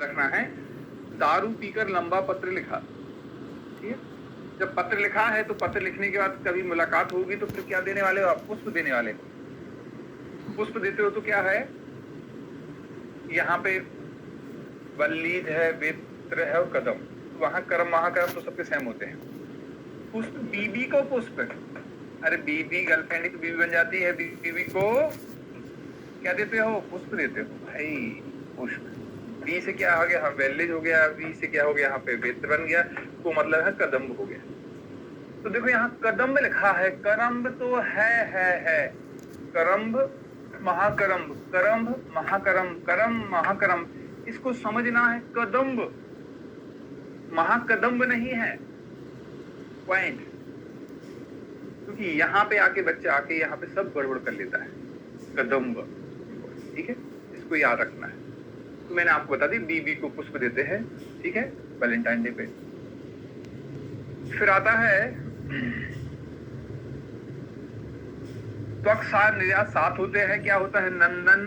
रखना है, दारू पीकर लंबा पत्र लिखा। ठीक है, जब पत्र लिखा है तो पत्र लिखने के बाद कभी मुलाकात होगी तो फिर क्या देने वाले हो आप? पुष्प देने वाले हो। पुष्प देते हो तो क्या है, यहाँ पे वल्लीद है, बेत्र है और कदम, वहां कर्म महाकर्म तो सबके सेम होते हैं। पुष्प बीबी को पुष्प, अरे बीबी गर्लफ्रेंड ही तो बीबी बन जाती है, बीबी को क्या देते हो? पुष्प देते हो भाई, पुष्प। बी से क्या हो गया? वेल्लेज हो गया, बी से क्या हो गया? यहाँ पे बेत्र बन गया, तो मतलब है कदम्ब हो गया। तो देखो यहाँ कदम्ब लिखा है, करम्ब तो है करम्ब महाकरम्ब, करम्ब महाकरम्ब, करम महाकरम, इसको समझना है। कदम्ब महाकदम्ब नहीं है, पॉइंट। क्योंकि यहाँ पे आके बच्चा आके यहाँ पे सब गड़बड़ कर लेता है, कदम्ब। ठीक है, इसको याद रखना है। तो मैंने आपको बता दी, बीबी को पुष्प देते हैं, ठीक है, वैलेंटाइन डे पे। फिर आता है त्वक्सार निर्यात, सात होते हैं। क्या होता है? नंदन,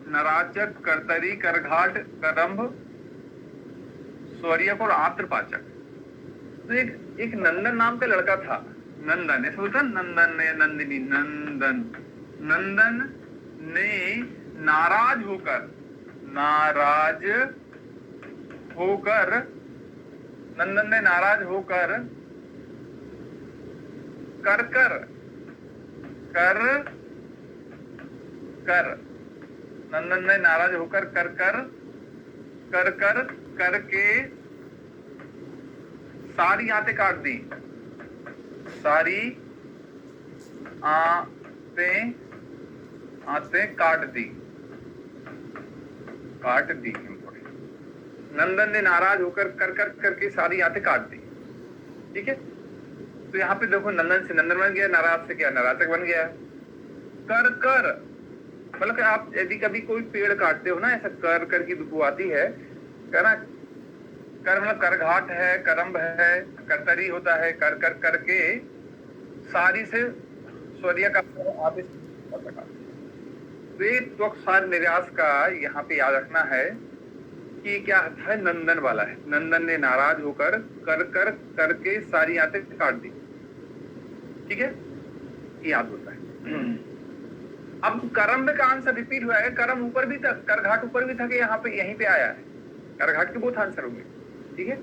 नराचक, करतरी, करघाट, करम्भ, स्वरियक और आत्रपाचक। तो एक नंदन नाम का लड़का था, नंदन, ऐसा होता है नंदन ने नंदिनी, नंदन। नंदन ने नाराज होकर नंदन ने नाराज होकर कर नंदन ने नाराज होकर करके सारी आंतें काट दी, सारी आंतें काट दी। नंदन ने नाराज होकर करके सारी आंतें काट दी। ठीक है, तो यहाँ पे देखो, नंदन से नंदन बन गया, नाराज से क्या? नाराजक बन गया। कर मतलब आप यदि कभी कोई पेड़ काटते हो ना, ऐसा कर की दुखु आती है, कर मतलब करघाट है, करम्भ है, करतरी होता है, करके सारी से स्वरिया का आप इस त्वक्सार निर्यास का यहाँ पे याद रखना है कि क्या है, नंदन वाला है। नंदन ने नाराज होकर करके सारी आंतें काट दी। ठीक है, याद होता है। अब करम्ब का आंसर रिपीट हुआ है, करम ऊपर भी था, करघाट ऊपर भी था कि यहाँ पे यहीं पे आया है, करघाट के बहुत आंसर होंगे। ठीक है,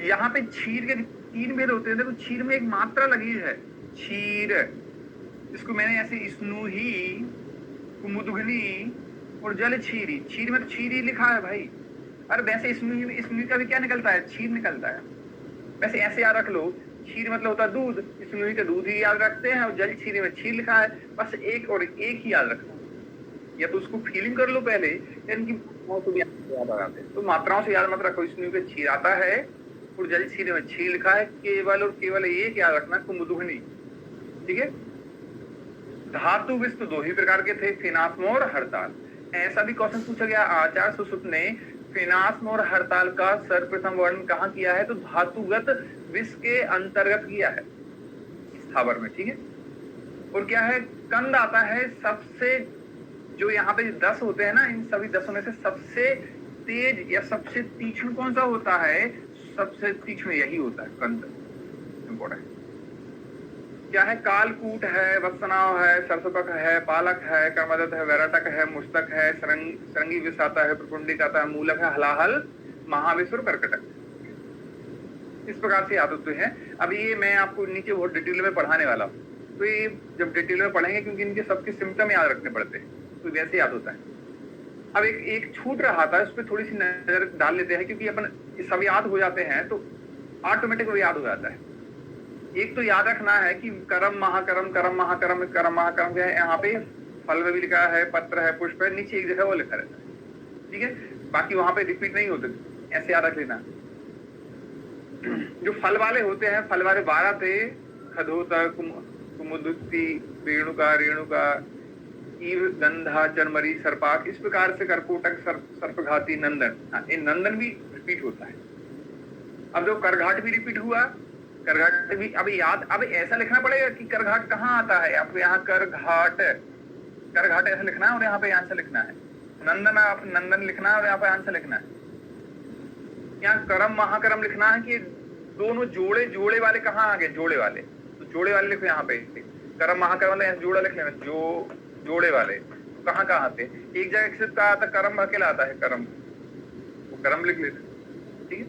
यहाँ पे क्षीर के 3 भेद होते हैं। देखो, क्षीर में एक मात्रा लगी है, क्षीर, इसको मैंने ऐसे स्नूही, कुमुदघनी और जल क्षीरी, क्षीर में तो क्षीरी लिखा है भाई। अरे वैसे स्नूही का भी क्या निकलता है? क्षीर निकलता है। वैसे ऐसे याद रख लो, क्षीर मतलब होता है दूध, स्नूही का दूध ही याद रखते हैं, और जल क्षीरी में क्षीर लिखा है। बस एक और एक ही याद रखना, या तो उसको फीलिंग कर लो पहले, इनकी याद आ जाते हैं। तो मात्राओं से याद मत रखो, स्नूही का क्षीर आता है और जल क्षीर में क्षीर लिखा है, केवल और केवल एक याद रखना, कुमुदघनी। ठीक है, धातु विष्णु 2 ही प्रकार के थे, फिनास्म और हड़ताल। ऐसा भी क्वेश्चन पूछा गया, आचार्य सुश्रुत ने फिनास्म और हड़ताल का सर्वप्रथम वर्णन कहाँ किया है? तो धातुगत विष के अंतर्गत किया है, स्थावर में। ठीक है, और क्या है? कंद आता है सबसे, जो यहाँ पे 10 होते हैं ना, इन सभी 10 में से सबसे तेज या सबसे तीक्ष्ण कौन सा होता है? सबसे तीक्ष्ण यही होता है, कंद। इंपॉर्टेंट क्या है? कालकूट है, वत्सनाव है, सरसोपक है, पालक है, कर्मदत्त है, वैराटक है, मुस्तक है, सरंगी विष आता है, प्रपुंडिक आता है, मूलक है, हलाहल, महाविष और कर्कटक। इस प्रकार से याद होते हैं। अब ये मैं आपको नीचे बहुत डिटेल में पढ़ाने वाला हूँ, तो ये जब डिटेल में पढ़ेंगे, क्योंकि इनके सबके सिम्टम याद रखने पड़ते हैं, तो वैसे याद होता है। अब एक छूट रहा था, उस पर थोड़ी सी नजर डाल लेते हैं, क्योंकि अपन सब याद हो जाते हैं तो ऑटोमेटिक वो याद हो जाता है। एक तो याद रखना है कि करम महाकरम, करम महाकरम, करम महाकरम जो है, यहाँ पे फल में भी लिखा है, पत्र है, पुष्प है, नीचे एक जगह वो लिखा रहता है। ठीक है, बाकी वहां पे रिपीट नहीं होते, ऐसे याद रख लेना। जो फल वाले होते हैं, फल वाले 12 थे, खदोता, कुमुदुक्ति, रेणुका, ईव, गंधा, चरमरी, सर्पाक, इस प्रकार से करकोटक, सर्पघाती, नंदन। हाँ, ये नंदन भी रिपीट होता है। अब जो करघाट भी रिपीट हुआ, करघाट भी अब याद, अब ऐसा लिखना पड़ेगा कि करघाट कहाँ आता है आपको। यहाँ करघाट ऐसा लिखना है और यहाँ पे आंसर लिखना है, नंदन, आप नंदन लिखना है और यहाँ पे आंसर लिखना है। यहाँ करम महाकरम लिखना है कि दोनों जोड़े, जोड़े वाले कहाँ आ गए, जोड़े वाले, तो जोड़े वाले लिखो यहाँ पे। करम महाकरम वाले यहाँ जोड़ा लिख लेना, जो जोड़े वाले तो कहाँ कहाँ आते हैं। एक जगह सिर्फ कहा आता करम अकेला आता है, करम, वो करम लिख लेते, ठीक है।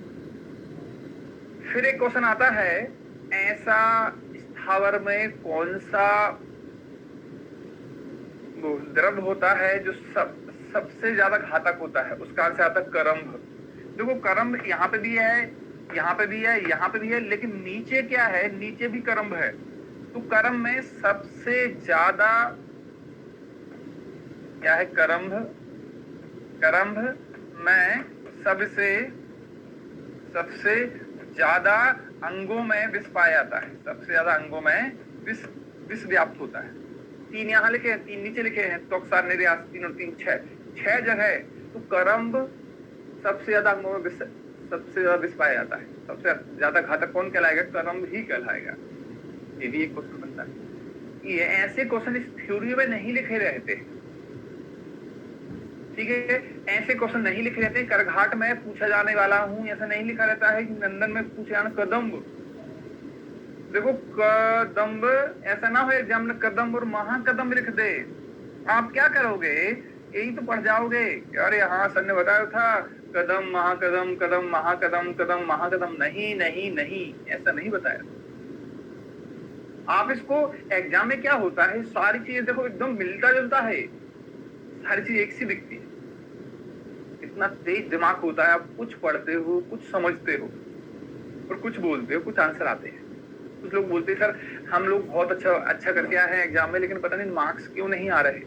फिर एक क्वेश्चन आता है, ऐसा स्थावर में कौन सा द्रव्य होता है जो सबसे ज्यादा घातक होता है, उसका आंसर आता है करम्भ। देखो करम्भ यहाँ पे भी है, यहाँ पे भी है, यहाँ पे भी है, लेकिन नीचे क्या है, नीचे भी करम्भ है। तो करम्भ में सबसे ज्यादा क्या है, करम्भ, करम्भ में सबसे ज्यादा अंगों में विष पाया जाता है, सबसे ज्यादा अंगों में विष व्याप्त होता है। 3 यहाँ लिखे हैं, 3 नीचे लिखे हैं, त्वक्सार निर्यास 3 और 3 6 जगह। तो करम्भ सबसे ज्यादा अंगों में सबसे ज्यादा विष पाया जाता है। सबसे ज्यादा घातक कौन कहलाएगा, करम्भ ही कहलाएगा। ये भी एक क्वेश्चन बनता है। ये ऐसे क्वेश्चन इस थ्योरी में नहीं लिखे रहते, ठीक है, ऐसे क्वेश्चन नहीं लिखे रहते। करघाट में पूछा जाने वाला हूं ऐसा नहीं लिखा रहता है कि नंदन में पूछे जाना कदम्ब। देखो कदम्ब ऐसा ना हो एग्जाम में कदम्ब और महाकदम्ब लिख दे, आप क्या करोगे, यही तो पढ़ जाओगे। अरे हाँ सर ने बताया था कदम महाकदम, कदम महाकदम, कदम महाकदम। नहीं नहीं नहीं, ऐसा नहीं बताया। आप इसको एग्जाम में क्या होता है, सारी चीजें देखो एकदम मिलता जुलता है, सारी चीज एक सी दिखती है। इतना तेज दिमाग होता है, आप कुछ पढ़ते हो, कुछ समझते हो और कुछ बोलते हो, कुछ आंसर आते हैं। कुछ लोग बोलते हैं सर हम लोग बहुत अच्छा करके आए हैं एग्जाम में, लेकिन पता नहीं मार्क्स क्यों नहीं आ रहे।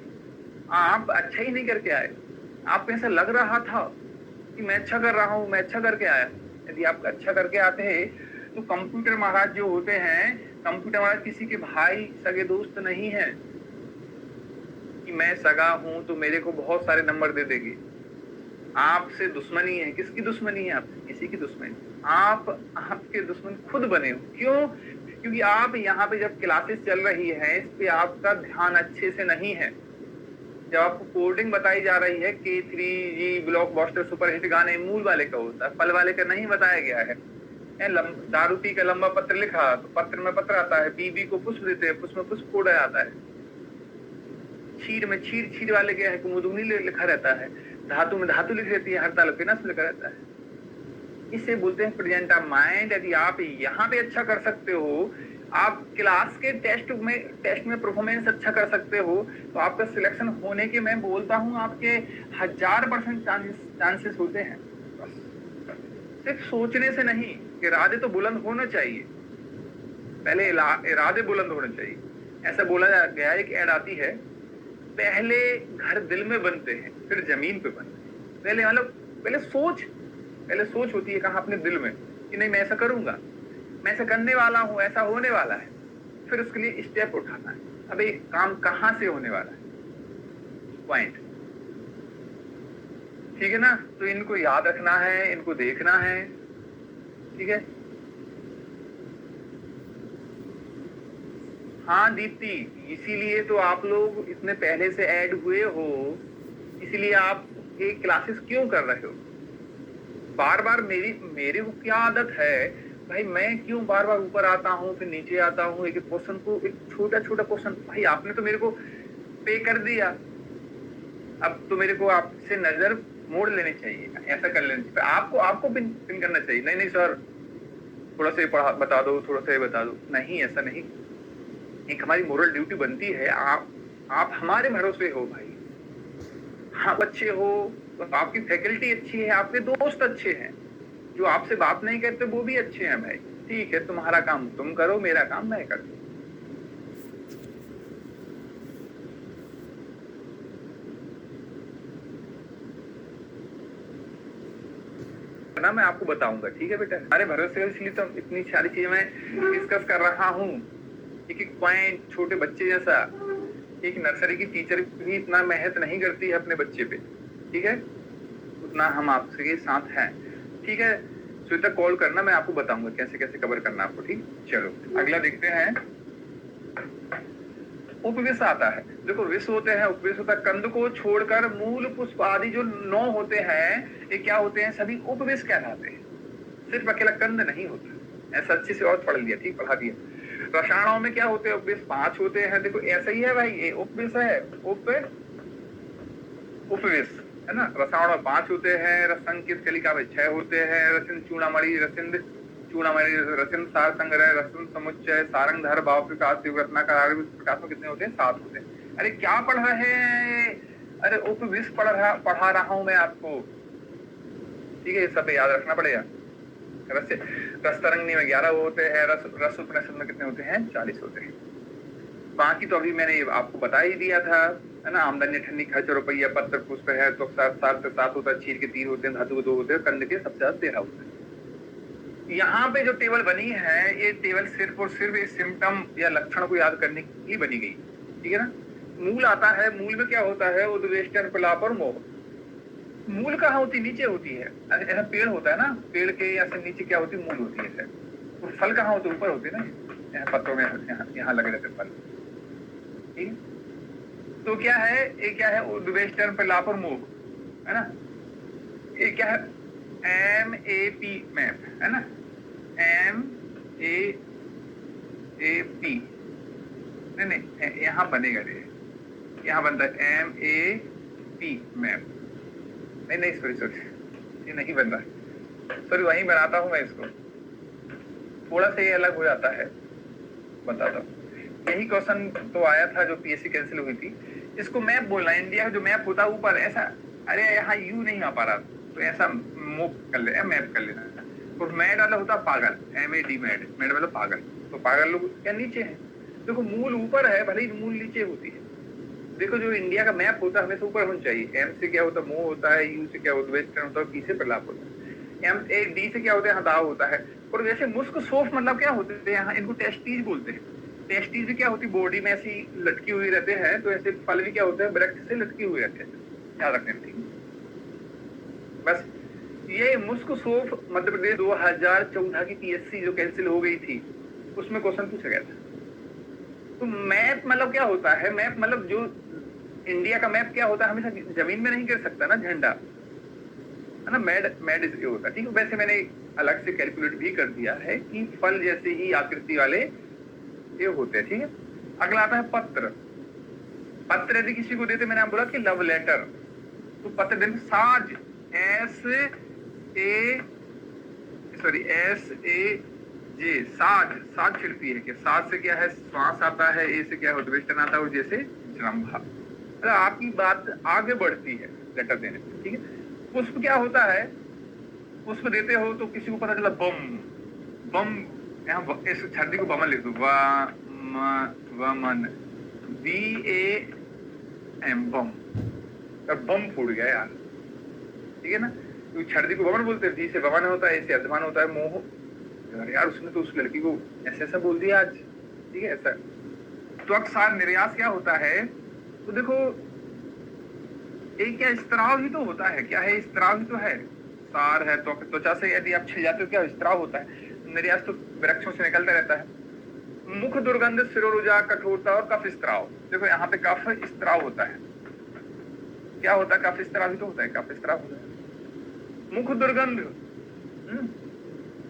आप अच्छा ही नहीं करके आए, आपको ऐसा लग रहा था कि मैं अच्छा कर रहा हूं, मैं अच्छा करके आया। यदि आप अच्छा करके आते हैं तो कंप्यूटर महाराज जो होते हैं, कंप्यूटर महाराज किसी के भाई सगे दोस्त नहीं है कि मैं सगा हूं तो मेरे को बहुत सारे नंबर दे देगी। आपसे दुश्मनी है। किसकी दुश्मनी है? आपसे किसी की दुश्मनी। आप आपके दुश्मन खुद बने हो। क्यों? क्योंकि आप यहाँ पे जब क्लासेस चल रही है इस पे आपका ध्यान अच्छे से नहीं है। जब आपको कोडिंग बताई जा रही है, K3G ब्लॉकबस्टर सुपरहिट गाने मूल वाले का होता है, फल वाले का नहीं बताया गया है। दारू पी का लंबा पत्र लिखा तो पत्र में पत्र आता है, बीबी को पुष्प देते हैं, पुष्प में पुष्प कोड़ा जाता है। क्षीर में क्षीर वाले क्या है, कुमुदुनी लिखा रहता है। धातु में धातु लिख रहती है, हड़ताल फिनस लिखा रहता है। इसे बोलते हैं प्रेजेंट ऑफ माइंड। यदि आप यहाँ पे अच्छा कर सकते हो, आप क्लास के टेस्ट में परफॉर्मेंस अच्छा कर सकते हो, तो आपका सिलेक्शन होने के मैं बोलता हूँ आपके 1000% चांसेस होते हैं। सिर्फ सोचने से नहीं, इरादे तो बुलंद होना चाहिए, पहले इरादे बुलंद होने चाहिए। ऐसा बोला गया, एक ऐड आती है, पहले घर दिल में बनते हैं फिर जमीन पे बनते हैं। पहले मतलब पहले सोच होती है कहाँ, अपने दिल में, कि नहीं मैं ऐसा करूंगा, मैं ऐसा करने वाला हूं, ऐसा होने वाला है। फिर उसके लिए स्टेप उठाना है। अब ये काम कहाँ से होने वाला है, पॉइंट, ठीक है ना। तो इनको याद रखना है, इनको देखना है, ठीक है। हाँ दीप्ति, इसीलिए तो आप लोग इतने पहले से ऐड हुए हो, इसीलिए आप ये क्लासेस क्यों कर रहे हो। बार बार मेरी को क्या आदत है भाई, मैं क्यों बार बार ऊपर आता हूँ फिर नीचे आता हूँ, एक क्वेश्चन को, एक छोटा क्वेश्चन। भाई आपने तो मेरे को पे कर दिया, अब तो मेरे को आपसे नजर मोड़ लेनी चाहिए, ऐसा कर लेनी चाहिए। आपको पिन करना चाहिए। नहीं सर थोड़ा सा बता दो, थोड़ा सा बता दो। नहीं, ऐसा नहीं। एक हमारी मोरल ड्यूटी बनती है। आप हमारे भरोसे हो भाई, हाँ अच्छे हो तो आपकी फैकल्टी अच्छी है, आपके दोस्त अच्छे हैं, जो आपसे बात नहीं करते वो भी अच्छे हैं भाई। ठीक है, तुम्हारा काम तुम करो, मेरा काम मैं कर दूं। ना मैं आपको बताऊंगा, ठीक है बेटा, हमारे भरोसे, इसलिए तो इतनी सारी चीजें मैं डिस्कस कर रहा हूँ। एक पॉइंट, छोटे बच्चे जैसा, एक नर्सरी की टीचर भी इतना मेहनत नहीं करती है अपने बच्चे पे, ठीक है, उतना हम आपके साथ हैं, ठीक है। श्वेता कॉल करना, मैं आपको बताऊंगा कैसे कैसे कवर करना आपको, ठीक। चलो अगला देखते हैं। उपविष्ट आता है, देखो विष होते हैं, उपविष होता है, कंद को छोड़कर मूल पुष्प आदि जो 9 होते हैं ये क्या होते हैं, सभी उपविष कहलाते हैं, सिर्फ अकेला कंद नहीं होता। ऐसा अच्छे से और पढ़ लिया, ठीक पढ़ा दिया। रसायनों में क्या होते हैं, उपविष 5 होते हैं। देखो ऐसा ही है भाई, ये उपविष है, उपविष है ना। रसायन में 5 होते हैं, रसंकित कलिका में 6 होते हैं, रसिन चूड़ामणि चूड़ामणि रसिन सार संग्रह रसन समुच्चय सारंगधर भाव प्रकाश रत्नाकर प्रकाश में कितने होते हैं, 7 होते हैं। अरे क्या पढ़ रहे हैं, अरे उपविष पढ़ा रहा हूं मैं आपको, ठीक है, ये सब याद रखना पड़ेगा। रस तरंगिनी में 11 होते हैं, रस उपनिषद में कितने होते हैं, 40 होते हैं। बाकी तो अभी मैंने आपको बता ही दिया था, है ना। आमदनी ठंडी खर्च रुपया पत्र पुष्प है तो 7 होता है, चीर के 3 होते हैं, धातु के 2 होते हैं, कंद के सबसे ज्यादा 13 होते हैं। यहाँ पे जो टेबल बनी है ये टेबल सिर्फ और सिर्फ इस सिम्टम या लक्षण को याद करने की बनी गई, ठीक है ना। मूल आता है, मूल में क्या होता है, उद्वेष्टन प्रलाप और मोह। मूल कहाँ होती, नीचे होती है। ऐसा पेड़ होता है ना, पेड़ के या से नीचे क्या होती है, मूल होती है। और फल कहाँ होते, ऊपर होते ना, यहाँ पत्तों में यहाँ लगे रहते फल, ठीक है। तो क्या है, ये क्या है, उद्वेष्टन प्रलाप और मोह, है ना। ये क्या है, MAP मैप, है ना, MAP नहीं यहाँ बनेगा, यहाँ बनता है MAP मैप, नहीं सॉरी ये नहीं बन रहा, सॉरी वहीं बनाता हूँ मैं इसको, थोड़ा सा ये अलग हो जाता है, बताता हूँ। यही क्वेश्चन तो आया था जो PSC कैंसिल हुई थी। इसको मैप बोलना, इंडिया का जो मैप होता है ऊपर ऐसा, अरे यहाँ यू नहीं आ पा रहा तो ऐसा मूव कर ले, मैप कर लेना। और मैड वाला होता है पागल, MAD मैड, मैड मतलब पागल। तो पागल लोग क्या नीचे है, देखो मूल ऊपर है भले ही मूल नीचे होती है। देखो जो इंडिया का मैप होता है हमेशा ऊपर होना चाहिए। M से क्या होता है, मोह होता है, U से क्या होता है, वेस्टर्न होता है, P से प्रलाप होता है, D से क्या होता है, यहाँ दाव होता है। और वैसे मुस्क सोफ मतलब क्या होते हैं, यहाँ इनको टेस्टीज बोलते हैं। टेस्टीज भी क्या होती है, बॉडी में ऐसी लटकी हुई रहते हैं, तो ऐसे फल भी क्या होते हैं, वृक्ष से लटकी हुई रहते हैं, याद रखने ठीक। बस ये मुस्क सोफ मध्य प्रदेश 2014 की PSC जो कैंसिल हो गई थी उसमें क्वेश्चन पूछा गया था। तो मैप मतलब क्या होता है, मैप मतलब जो इंडिया का मैप क्या होता है, हमेशा जमीन में नहीं गिर सकता ना झंडा, है ना। मैड ये होता है, ठीक है। वैसे मैंने अलग से कैलकुलेट भी कर दिया है कि फल जैसे ही आकृति वाले ये होते हैं, ठीक है। अगला आता है पत्र। पत्र यदि किसी को देते, मैंने बोला कि लव लेटर, तो पत्र देते साज, SAJ साज छिड़ती है कि साज से क्या है, श्वास आता है, ए से क्या है, उद्वेष्टन आता है, और जैसे जृंभा। आपकी बात आगे बढ़ती है लेटर देने से, ठीक है। पुष्प क्या होता है, पुष्प देते हो तो किसी को पता चला बम, यहाँ इस छर्दी को बमन लिख दो, वमन BAM बम, बम फूट गया यार, ठीक है ना। तो छर्दी को बमन बोलते हैं, दी से बमन होता है, ऐसे अर्धमान होता है, मोह। यार उसने तो उस लड़की को ऐसा बोल दिया आज, ठीक है ऐसा। तो अक्सर निर्यास क्या होता है, तो देखो एक क्या स्त्राव ही तो होता है, क्या है, स्त्राव ही तो है, सार है। तो त्वचा से यदि आप छिल जाते हो क्या स्त्राव होता है, निर्यास तो वृक्षों से निकलता रहता है। मुख दुर्गंध, सिरोरुजा, कठोरता और कफ स्त्राव। देखो यहाँ पे कफ स्त्राव होता है, क्या होता है, कफ स्त्राव ही तो होता है, कफ स्त्राव होता है। मुख दुर्गंध,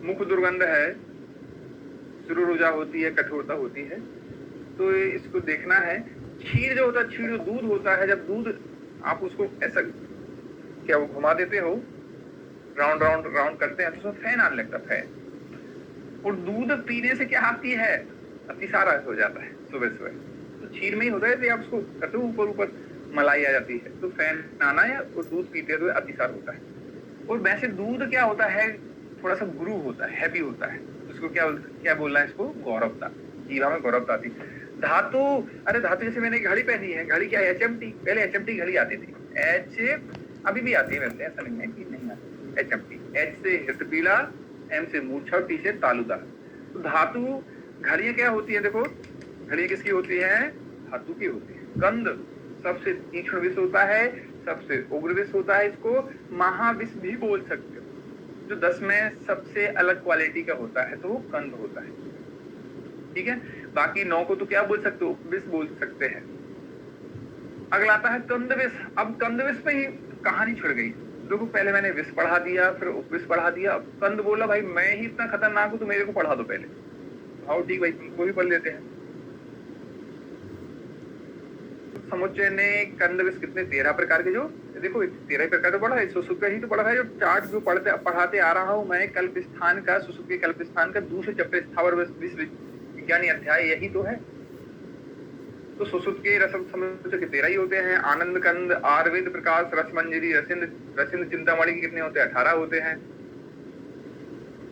मुख दुर्गंध है, सिरोरुजा होती है, कठोरता होती है, तो इसको देखना है। क्षीर जो होता है, क्षीर जो दूध होता है, जब दूध आप उसको ऐसा क्या वो घुमा देते हो, राउंड करते हैं, तो उसमें फैन आने लगता है, फैन। और दूध पीने से क्या आती है, अतिसार हो जाता है सुबह सुबह, तो क्षीर में ही होता है, आप उसको करते हो ऊपर मलाई आ जाती है, तो फैन आना है, और दूध पीते हुए अतिसार होता है। और वैसे दूध क्या होता है, थोड़ा सा गुरु होता है, हैवी होता है, उसको क्या बोलना है, इसको गौरवता, जीवा में गौरवता आती। धातु, अरे धातु जैसे मैंने घड़ी पहनी है, घड़ी क्या है, HMT, पहले HMT घड़ी आती थी, अभी भी आती है वैसे, ऐसा नहीं है कि नहीं आती। HMT, H से हृदपीड़ा, M से मूर्छा, T से तालुदा। तो धातु घड़ियां क्या होती है, देखो घड़ियां किसकी होती है, धातु की होती है। गंध सबसे तीक्ष्ण विष होता है, सबसे उग्र विष होता है, इसको महाविष भी बोल सकते हो। जो 10 में सबसे अलग क्वालिटी का होता है तो वो गंध होता है, ठीक है। बाकी 9 को तो क्या बोल सकते हो, विष बोल सकते हैं, अगला आता है कंदविस। अब कंदविस पे ही कहानी छिड़ गई। देखो पहले मैंने विष पढ़ा दिया, फिर उपविष पढ़ा दिया, अब कंद बोला भाई मैं ही इतना खतरनाक हूं तो मेरे को पढ़ा दो पहले। हाँ ठीक भाई, तुमको भी पढ़ लेते हैं। समुच्चय ने कंदविस कितने 13 प्रकार के, जो देखो 13 प्रकार तो पढ़ा है, सुसुप्त का ही तो पढ़ा है। जो चार्ट जो पढ़ाते आ रहा हूं मैं, कल्प स्थान का, सुसुप्त के कल्प स्थान का दूसरे चैप्टर स्थावर विज्ञानी अध्याय यही तो है। तो सुसुप्त के रसम समुच्चय के 13 ही होते हैं। आनंद कंद, आरविद, प्रकाश, रसमंजरी, रसिंद चिंतामणि के कितने होते हैं? 18 होते हैं।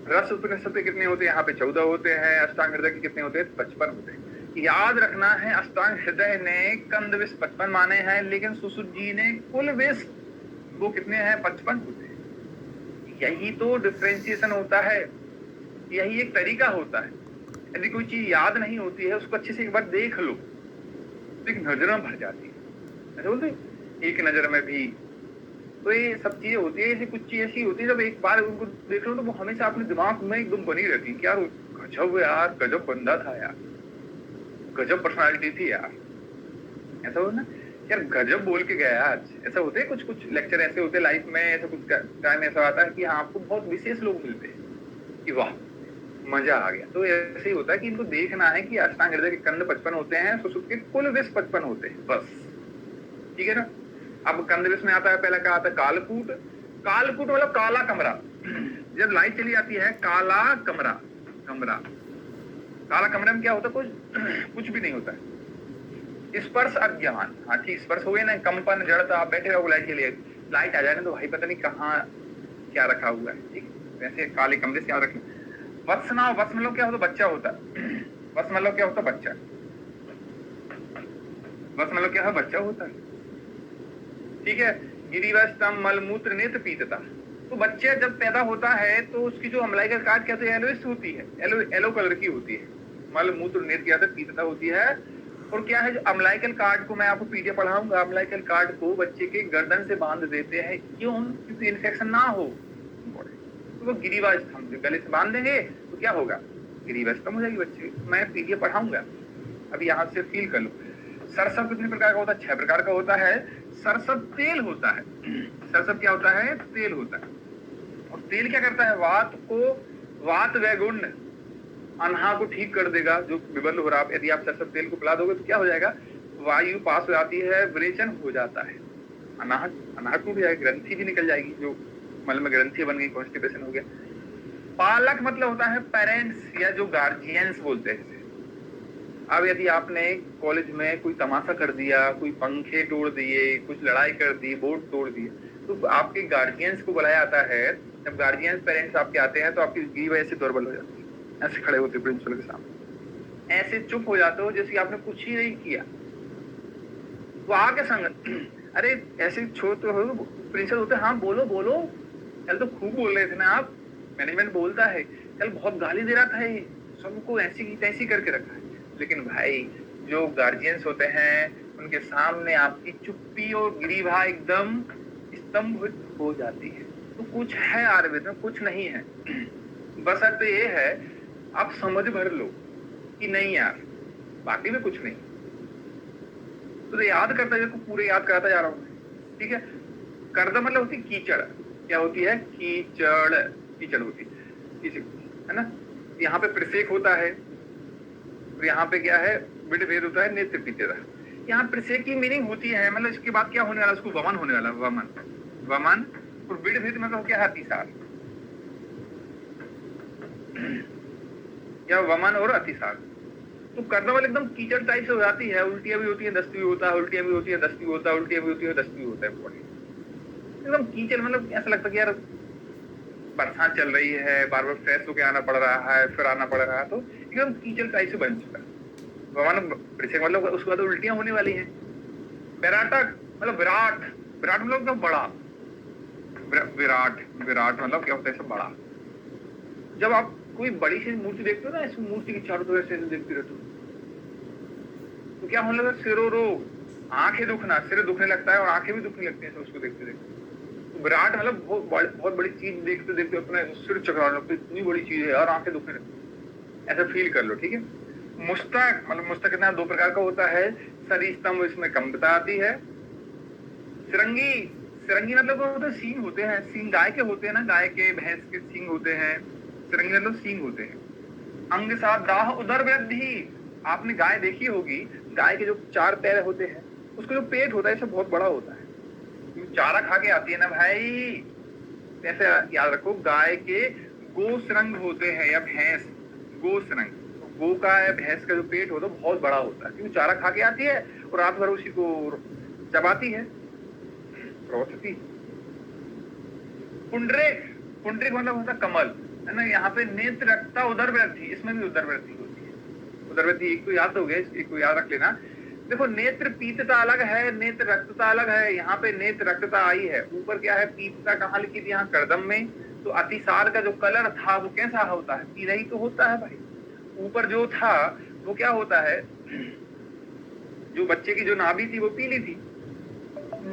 रस उपनिषद के कितने होते हैं? यहाँ पे 14 होते हैं। अष्टांग हृदय के कितने होते हैं? 55 होते हैं। याद रखना है, अष्टांग हृदय ने कंदविष 55 माने हैं, लेकिन सुसुप्त जी ने कुल विष वो कितने हैं? 55 होते हैं। यही तो डिफ्रेंशिएशन होता है, यही एक तरीका होता है। यदि कोई चीज याद नहीं होती है, उसको अच्छे से एक बार देख लो, एक नजर में भर जाती है, ऐसे बोलते एक नजर में भी। तो ये सब चीजें होती है, ऐसी कुछ चीज ऐसी होती है, जब एक बार उनको देख लो तो वो हमेशा अपने दिमाग में एकदम बनी रहती है कि यार गजब यार, गजब बंदा था यार, गजब पर्सनालिटी थी यार, ऐसा हो ना यार, गजब बोल के गया आज। ऐसा होते है कुछ कुछ लेक्चर ऐसे होते लाइफ में, ऐसा कुछ टाइम ऐसा आता है कि हाँ आपको बहुत विशेष लोग मिलते हैं कि वाह मजा आ गया। तो ऐसे ही होता है कि इनको देखना है कि अष्टांग हृदय के कंद 55 होते हैं, सुसुप्त के कुल विष 55 होते हैं, बस ठीक है ना। अब कंद विष में आता है, पहला क्या आता है? कालकूट। कालकूट मतलब काला कमरा। जब लाइट चली जाती है, काला कमरा, कमरा, काला कमरे में क्या होता है? कुछ भी नहीं होता है। स्पर्श अज्ञान, हाँ ठीक, स्पर्श हो गया ना, कंपन, जड़ता, आप बैठे रहो, लाइट चली, लाइट आ जाए ना तो भाई पता नहीं कहाँ क्या रखा हुआ है, ठीक। वैसे काले कमरे से याद रखें। वत्सना, वत्स मतलब क्या होता? बच्चा होता है। वत्स मतलब क्या होता? बच्चा। वत्स मतलब क्या है? बच्चा होता है, ठीक है। गिरिवस्तम, मलमूत्र, नेत्र, पीतता। तो बच्चे जब पैदा होता है तो उसकी जो अम्लाइकल कार्ड कहते हैं येलोइश होती है, येलो कलर की होती है। मलमूत्र, नेत्र क्या होता है? पीतता होती है। और क्या है, जो अम्लाइकल कार्ड को मैं आपको पीडीएफ पढ़ाऊंगा, अम्लाइकल कार्ड को बच्चे के गर्दन से बांध देते हैं, क्यों? क्योंकि इन्फेक्शन ना हो। तो वो गिरिवा स्तंभ गले से बांध देंगे तो क्या होगा? ग्रीवा स्तंभ हो जाएगी बच्चे। मैं पीडीएफ पढ़ाऊंगा, अभी यहाँ से फील कर लो। सरसव कितने प्रकार का होता है? 6 प्रकार का होता है। सरसव तेल होता है। सरसव क्या होता है? तेल होता है। और तेल क्या करता है? वात को, वात वैगुण्य, अनहा को ठीक कर देगा, जो विबल हो रहा। यदि आप सरसव तेल को पिला दोगे तो क्या हो जाएगा? वायु पास हो जाती है, विरेचन हो जाता है, अनाह टूट जाएगी, ग्रंथि भी निकल जाएगी, जो मल में ग्रंथि बन गई, कॉन्स्टिपेशन हो गया। पालक मतलब होता है पेरेंट्स या जो गार्जियंस बोलते हैं। अब यदि आपने कॉलेज में कोई तमाशा कर दिया, कोई पंखे तोड़ दिए, कुछ लड़ाई कर दी, बोर्ड तोड़ दिए, तो आपके गार्जियंस को बुलाया जाता है। जब गार्जियंस पेरेंट्स आपके आते हैं तो आपकी गिरी वजह से दुर्बल हो जाती है, ऐसे खड़े होते प्रिंसिपल के सामने, ऐसे चुप हो जाते हो जैसे आपने कुछ ही नहीं किया। वो आके संग अरे ऐसे छो तो हो, प्रिंसिपल होते, हाँ बोलो बोलो, कल तो खूब बोल रहे थे ना आप, मैनेजमेंट बोलता है कल बहुत गाली दे रहा था, ये सबको ऐसी की तैसी करके रखा है। लेकिन भाई जो गार्जियंस होते हैं उनके सामने आपकी चुप्पी और ग्रीवा एकदम स्तंभ हो जाती है। तो कुछ है आयुर्वेद में, कुछ नहीं है, बस अर्थ ये है आप समझ भर लो कि नहीं यार बाकी में कुछ नहीं। तो याद करता है, पूरे याद कराता जा रहा हूँ, ठीक है। कर्दम मतलब होती कीचड़, क्या होती है? कीचड़, कीचड़ होती है ना। यहाँ पे प्रसेक होता है, और यहाँ पे क्या है? विड भेद होता है, नेत्र पीतेदा। यहाँ प्रसेक की मीनिंग होती है, मतलब इसके बाद क्या होने वाला? उसको वमन होने वाला, वमन, वमन। और विड भेद मतलब क्या है? अतिसार, या वमन और अतिसार। तो कर्दम वाले एकदम कीचड़ टाइप से हो जाती है, उल्टियां भी होती है, दस्त भी होता है, उल्टियां भी होती है, दस्त भी होता है, उल्टियां भी होती है, दस्त भी होता है, बॉडी एकदम कीचड़। मतलब ऐसा लगता है कि यार बरसात चल रही है, बार बार फ्रेश होके आना पड़ रहा है, फिर आना पड़ रहा है, तो एकदम कीचड़ टाइप से बन चुका है। मतलब उसके बाद उल्टियां होने वाली हैं। विराटक मतलब विराट, विराट मतलब क्या? बड़ा, विराट, विराट मतलब क्या होता है? सब बड़ा। जब आप कोई बड़ी सी मूर्ति देखते हो ना, इस मूर्ति की चारों तरफ से देखते रहते हो, तो क्या होने लगता है? सिरोरो, आंखें दुखना, सिर दुखने लगता है और आंखें भी दुखने लगती है उसको देखते देखते। तो विराट मतलब बहुत बड़ी चीज देखते देखते अपना सिर चकराने लगता है, इतनी बड़ी चीज है और आंखें दुखने लगती है, ऐसा फील कर लो, ठीक है। मुश्तक, मतलब मुश्तक कितना दो प्रकार का होता है। सरीस्तम, इसमें कमता आती है। सिरंगी, सिरंगी मतलब वो तो सींग होते हैं, सींग गाय के होते हैं ना, गाय के भैंस के सींग होते हैं, सिरंगी मतलब सींग होते हैं। अंग साथ दाह उदर वृद्धि, आपने गाय देखी होगी, गाय के जो चार पैर होते हैं उसका जो पेट होता है इसे बहुत बड़ा होता है, चारा खा के आती है ना भाई। ऐसे याद रखो, गाय के गोश्रंग होते हैं या भैंस गोश्रंग, गो का या भैंस का जो पेट होता है बहुत बड़ा होता है, क्योंकि चारा खा के आती है और रात भर उसी को चबाती है, रोचती। पुंडरीक, पुंडरीक मतलब होता कमल है ना। यहाँ पे नेत्र रक्ता उदर वृद्धि, इसमें भी उदर वृद्धि होती है। उदर वृद्धि एक तो याद हो गया, एक को याद रख लेना। देखो नेत्र पीतता अलग है, नेत्र रक्तता अलग है। यहाँ पे नेत्र रक्तता आई है, ऊपर क्या है पीतता कहाँ लिखी थी, यहाँ करदम में। तो अतिसार का जो कलर था वो कैसा होता है, पीला ही तो होता है भाई। ऊपर जो था वो क्या होता है, जो बच्चे की जो नाभि थी वो पीली थी।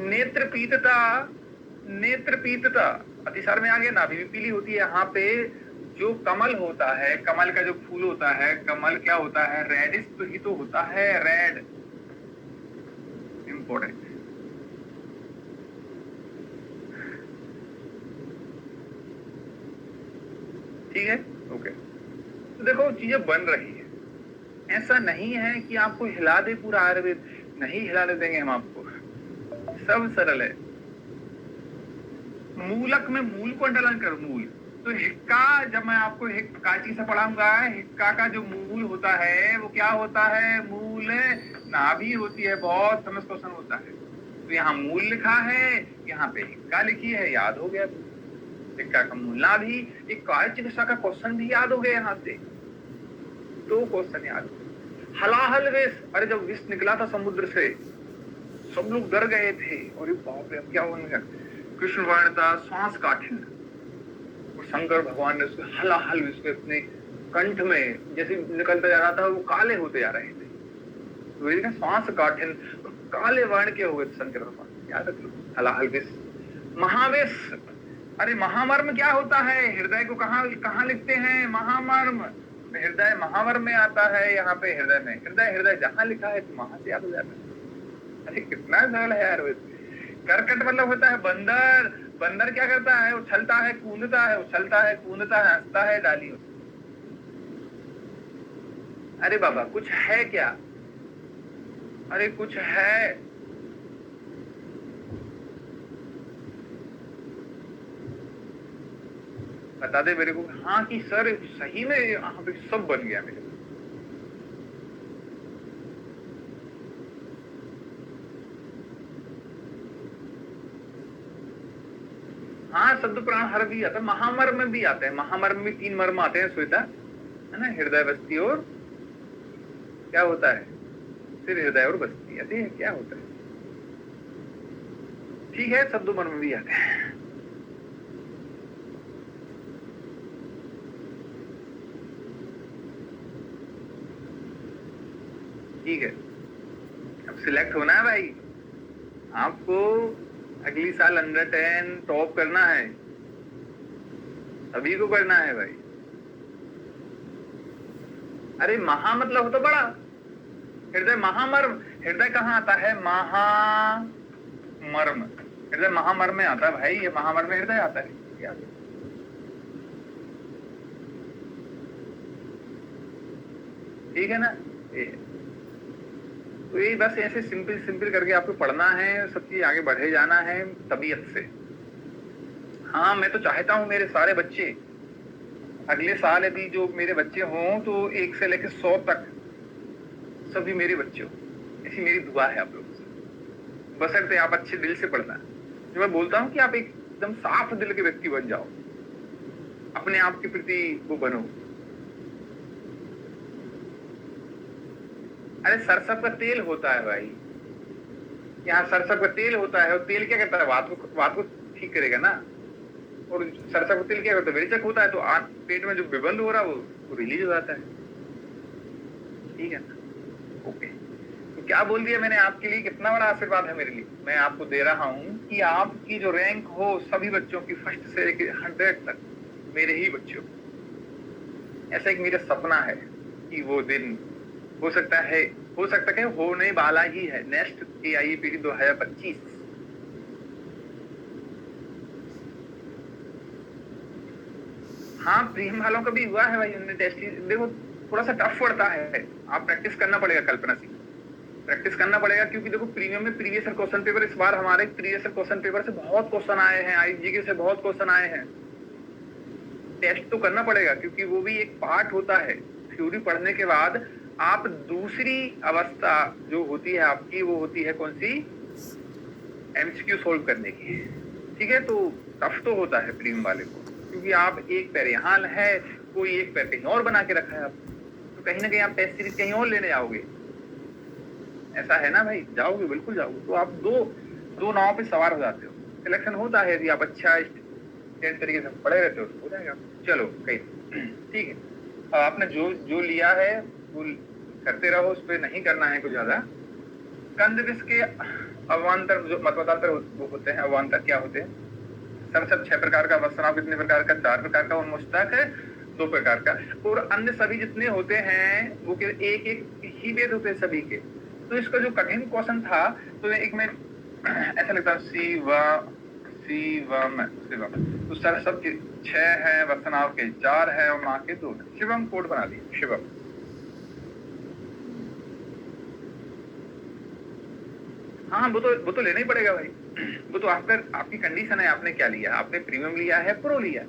नेत्र पीतता, नेत्र पीतता अतिसार में आ गया, नाभि भी पीली होती है। यहाँ पे जो कमल होता है, कमल का जो फूल होता है, कमल क्या होता है, रेडिश तो ही तो होता है, रेड, इंपॉर्टेंट। ठीक है, ओके। तो देखो चीजें बन रही है, ऐसा नहीं है कि आपको हिला दे पूरा आयुर्वेद, नहीं हिलाने देंगे हम आपको, सब सरल है। मूलक में मूल को अंडरलाइन कर, मूल तो हिक्का, जब मैं आपको काची से पढ़ाऊंगा, हिक्का का जो मूल होता है वो क्या होता है, मूल नाभि होती है, बहुत फेमस क्वेश्चन होता है। तो यहाँ मूल लिखा है, यहाँ पे हिक्का लिखी है, याद हो गया, हिक्का का मूल नाभि। एक कार्य चिकित्सा का क्वेश्चन भी याद हो गया, यहाँ से दो क्वेश्चन याद हो गए। हलाहल विष, अरे जब विष निकला था समुद्र से सब लोग डर गए थे, और बाप रे क्या होने लगा, कृष्ण वर्णता श्वास काठिन्य, और शंकर भगवान ने उसके हलाहल विष अपने कंठ में जैसे निकलता जा रहा था वो काले होते जा रहे थे, तो श्वास काठिन्य और काले वर्ण के हुए शंकर भगवान, याद रख लो हलाहल विष। महाविष, अरे महामर्म क्या होता है, हृदय को कहाँ लिखते हैं, महामर्म, हृदय महामर्म में आता है, यहाँ पे हृदय में, हृदय हृदय जहां लिखा है तो वहां से याद हो जाता है। अरे कितना सरल है यार। करकट मतलब होता है बंदर, बंदर क्या करता है, उछलता है कूदता है, उछलता है कूदता है, हंसता है डाली। अरे बाबा कुछ है क्या, अरे कुछ है, बता दे मेरे को। हाँ कि सर सही में यहाँ पे सब बन गया मेरे को। हाँ शब्द प्राण हर भी आता है, महामर्म में भी आते हैं, महामर्म में 3 मर्म आते हैं श्वेता, है ना, हृदय बस्ती और क्या होता है, फिर हृदय और बस्ती आती है, क्या होता है, ठीक है, शब्द मर्म भी आते हैं। ठीक है, अब सिलेक्ट होना है भाई आपको, अगली साल अंडर 10 टॉप करना है, सभी को करना है भाई। अरे महा मतलब हो तो बड़ा, हृदय महामर्म, हृदय कहाँ आता है, महामर्म, हृदय महामर्म में आता है भाई, ये महामर्म में हृदय आता है, क्या ठीक है ना। तो ये बस ऐसे सिंपल सिंपल करके आपको पढ़ना है, सब चीज आगे बढ़े जाना है तबीयत से। हाँ मैं तो चाहता हूँ मेरे सारे बच्चे अगले साल यदि जो मेरे बच्चे हों तो 1 से लेकर 100 तक सभी मेरे बच्चे हो, ऐसी मेरी दुआ है आप लोगों से, बशर्ते आप अच्छे दिल से पढ़ना। जो मैं बोलता हूँ कि आप एकदम साफ दिल के व्यक्ति बन जाओ, अपने आप के प्रति वो बनो। अरे सरसों का तेल होता है भाई, यहाँ सरसों का तेल होता है, और तेल क्या करता है, बात को ठीक करेगा ना, और सरसों का तेल क्या करता है, विरेचक होता है, तो पेट में जो विबंध हो रहा है वो रिलीज हो जाता है, ठीक है ना, ओके। तो क्या बोल दिया मैंने आपके लिए, कितना बड़ा आशीर्वाद है मेरे लिए, मैं आपको दे रहा हूँ कि आपकी जो रैंक हो सभी बच्चों की फर्स्ट से लेकर 100 तक मेरे ही बच्चों, ऐसा एक मेरा सपना है कि वो दिन हो सकता है, हो सकता है, होने वाला ही है नेक्स्ट AIPT 2025। हाँ, प्रीमियम वालों का भी हुआ है भाई, उन्होंने टेस्ट देखो थोड़ा सा टफ पड़ता है, आप प्रैक्टिस करना पड़ेगा, कल्पना सिंह प्रैक्टिस करना पड़ेगा, क्योंकि देखो प्रीमियम में प्रीवियस क्वेश्चन पेपर, इस बार हमारे प्रीवियस क्वेश्चन पेपर से बहुत क्वेश्चन आए हैं, IGK से बहुत क्वेश्चन आए हैं। टेस्ट तो करना पड़ेगा, क्योंकि वो भी एक पार्ट होता है। थ्योरी पढ़ने के बाद आप दूसरी अवस्था जो होती है आपकी, वो होती है कौन सी, MCQ सोल्व करने की। ठीक है, तो टफ तो होता है प्रीमियम वाले को, क्योंकि आप एक पैर यहाँ है, कोई एक पैर कहीं और बना के रखा है आपको, तो कहीं ना कहीं आप टेस्ट सीरीज कहीं और लेने आओगे, ऐसा है ना भाई, जाओगे, बिल्कुल जाओगे, तो आप दो नाव पे सवार हो जाते हो। सिलेक्शन होता है यदि आप अच्छा तरीके से पढ़े रहते हो तो हो जाएगा। चलो कहीं ठीक है, अब आपने जो लिया है वो करते रहो, उस पर नहीं करना है कुछ ज्यादा। कंद विष के अवान्तर जो मतवादांतर वो होते हैं, अवान्तर क्या होते हैं? सब 6 प्रकार का, वस्तुनाव कितने प्रकार का? 4 प्रकार का, उन्मुष्टक है 2 प्रकार का, और अन्य सभी जितने होते हैं वो एक एक ही वेद होते हैं सभी के। तो इसका जो कठिन क्वेश्चन था, तो एक में ऐसा लगता है शिवम, तो सर सब 6 है, वस्तुनाव के 4 है और माँ के 2। शिवम कोड बना दिए, शिवम। हाँ, वो तो लेना ही पड़ेगा भाई, वो तो आपकी कंडीशन है, आपने क्या लिया, आपने प्रीमियम लिया है, प्रो लिया।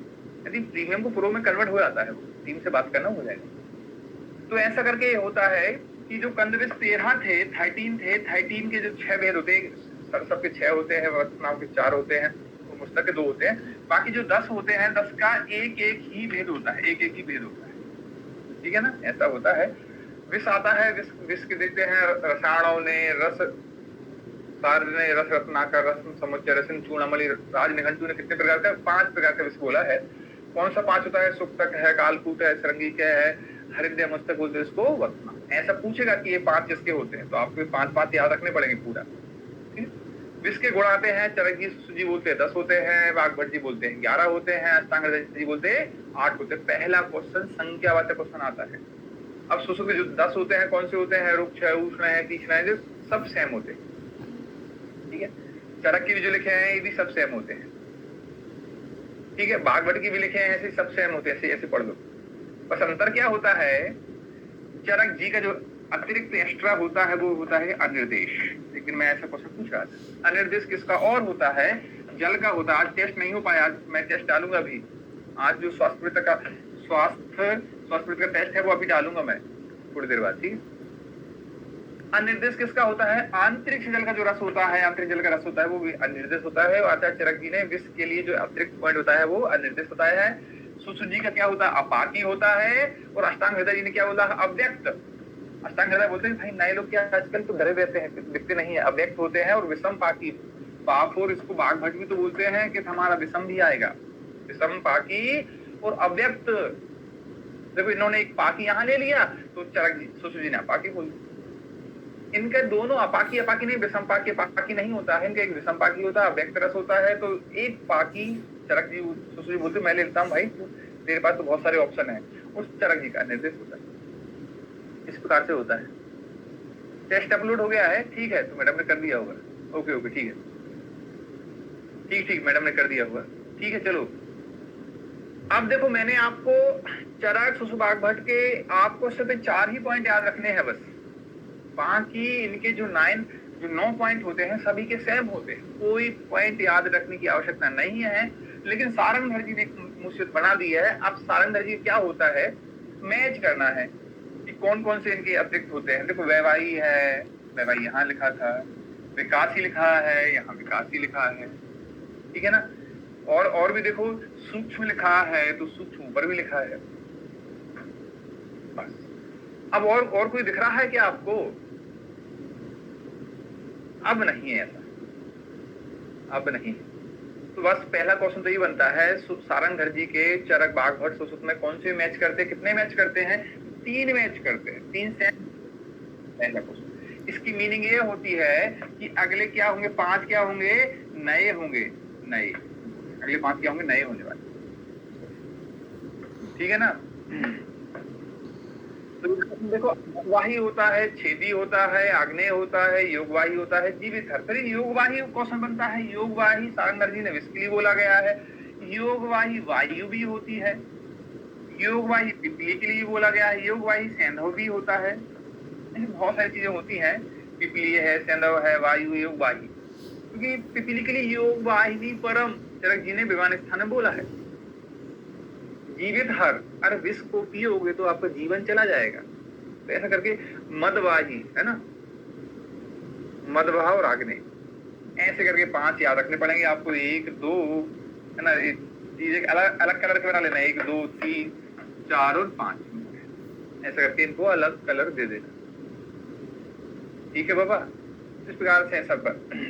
यदि प्रीमियम को प्रो में कन्वर्ट हो जाता है, टीम से बात करना हो जाएगा। तो ऐसा करके होता है कि जो कंदविश 13 थे, 13 थे, 13 के जो 6 भेद होते हैं, सबके 6 होते हैं, वस्तुनाव के 4 होते हैं, तो मुस्तक के 2 होते हैं, बाकी जो 10 होते हैं, 10 का एक ही भेद होता है, एक ही भेद होता है। ठीक है ना, ऐसा होता है। विष आता है, विष के देते हैं रसायनों ने, रस ने, रस रत्नाकर, रस समुच्चय, रसन चूर्णमणि, राज निघंटू ने कितने प्रकार का? 5 प्रकार का विष बोला है। कौन सा 5 होता है? सुक्तक है, कालकूट है, सरंगिक है, हरिद्य मस्तक बोलते हैं इसको, वत्ना। ऐसा पूछेगा कि ये 5 किसके होते हैं, तो आपको 5 याद रखने पड़ेंगे पूरा। विष के गुण आते हैं, चरक जी बोलते हैं 10 होते हैं, वाग्भट जी बोलते हैं 11 होते हैं, अष्टांग जी बोलते हैं 8 होते हैं। पहला क्वेश्चन संख्या वाला क्वेश्चन आता है। अब सुसु के जो 10 होते हैं, कौन से होते हैं? रुक्ष है, उष्ण है, तीक्ष्ण है, जो सब सेम होते हैं। ठीक है, चरक की भी जो लिखे हैं ये भी सब सेम होते हैं। ठीक है, बागवट की भी लिखे हैं, ऐसे सब सेम होते हैं, ऐसे पढ़ लो। बस अंतर क्या होता है, चरक जी का जो अतिरिक्त एक्स्ट्रा होता है वो होता है अनिर्देश। लेकिन मैं ऐसा क्वेश्चन पूछ रहा था, अनिर्देश किसका और होता है? जल का होता है। आज टेस्ट नहीं हो पाया, आज मैं टेस्ट डालूंगा अभी। आज जो स्वास्थ्य का टेस्ट है वो अभी डालूंगा मैं थोड़ी देर बाद। ठीक है, अनिर्देश किसका होता है? आंतरिक जल का जो रस होता है, आंतरिक जल का रस होता है वो भी अनिर्देश होता है। आचार्य चरक जी ने विष के लिए जो अतिरिक्त पॉइंट होता है वो अनिर्देश बताया है। सुसु जी का क्या होता है? अपाकी होता है। और अष्टांग हृदय जी ने क्या बोला? अव्यक्त। अष्टांग हृदय बोलते हैं भाई नए लोग क्या आजकल तो डरे रहते हैं, दिखते नहीं है, अव्यक्त होते हैं। और विषम पाकी, और इसको बाघ भट भी तो बोलते हैं कि हमारा विषम भी आएगा। विषम पाकी और अव्यक्त। देखो इन्होंने एक पाकी यहाँ ले लिया तो चरक जी, सुसु जी ने अपाकी बोल दी। इनके दोनों अपाकी नहीं, विषम पाकी पाकी नहीं होता है, इनका एक विषम पाकी होता है, अव्यक्त रस होता है। तो एक पाकी चरक जी, सुसु जी बोलते मैं लेता हूँ भाई, तेरे पास तो बहुत सारे ऑप्शन है, उस चरक जी का निर्देश होता है। इस प्रकार से होता है। टेस्ट अपलोड हो गया है, ठीक है, तो मैडम ने कर दिया होगा। ओके ठीक है, ठीक मैडम ने कर दिया होगा। ठीक है, चलो अब देखो मैंने आपको चरक सुसु बागभट के आपको सिर्फ 4 ही पॉइंट याद रखने हैं बस। बाकी इनके जो 9 पॉइंट होते हैं सभी के सेम होते हैं, कोई पॉइंट याद रखने की आवश्यकता नहीं है। लेकिन सारंगधर जी ने मुसीबत बना दी है। अब सारंगधर जी क्या होता है, मैच करना है कि कौन कौन से इनके अतिरिक्त होते हैं। देखो वैवाही है, वैवाही यहाँ लिखा था, विकासी लिखा है, यहाँ विकासी लिखा है। ठीक है ना, और भी देखो सूक्ष्म लिखा है तो सूक्ष्म ऊपर भी लिखा है। बस अब और कोई दिख रहा है क्या आपको? अब नहीं है ऐसा, अब नहीं। तो बस पहला क्वेश्चन तो ये बनता है, सारंगधर जी के चरक बागभट सुसुत में कौन से मैच करते हैं? कितने मैच करते हैं? 3 मैच करते हैं, 3 से पहला क्वेश्चन। इसकी मीनिंग ये होती है कि अगले क्या होंगे? 5 क्या होंगे? नए होंगे, नए। अगले 5 क्या होंगे? नए होने वाले। ठीक है ना, तो देखो, वाही होता है, छेदी होता है, आग्नेय होता है, योगवाही होता है, जीवित हर। फिर योगवाही क्वेश्चन बनता है, योगवाही सारंगर जी ने विस्क लिए बोला गया है, योगवाही वायु भी होती है, योगवाही पिपली के लिए बोला गया है, योगवाही सैंधव भी होता है। ऐसी बहुत सारी चीजें होती हैं, पिपली है, सैंधव है, वायु, योगवाही। क्योंकि पिपली के लिए योगवाहिनी परम चरक जी ने विमान स्थान में बोला है। जीवित हर, अरे विष को पियोगे तो आपका जीवन चला जाएगा। तो ऐसा करके मदवाही है ना, मदवाह और आग्नेय, ऐसे करके 5 याद रखने पड़ेंगे आपको। 1 2 है ना, चीजें अलग अलग कलर के बना लेना, 1 2 3 4 और 5, ऐसा करके इनको अलग कलर दे देना। ठीक है बाबा, इस प्रकार से सब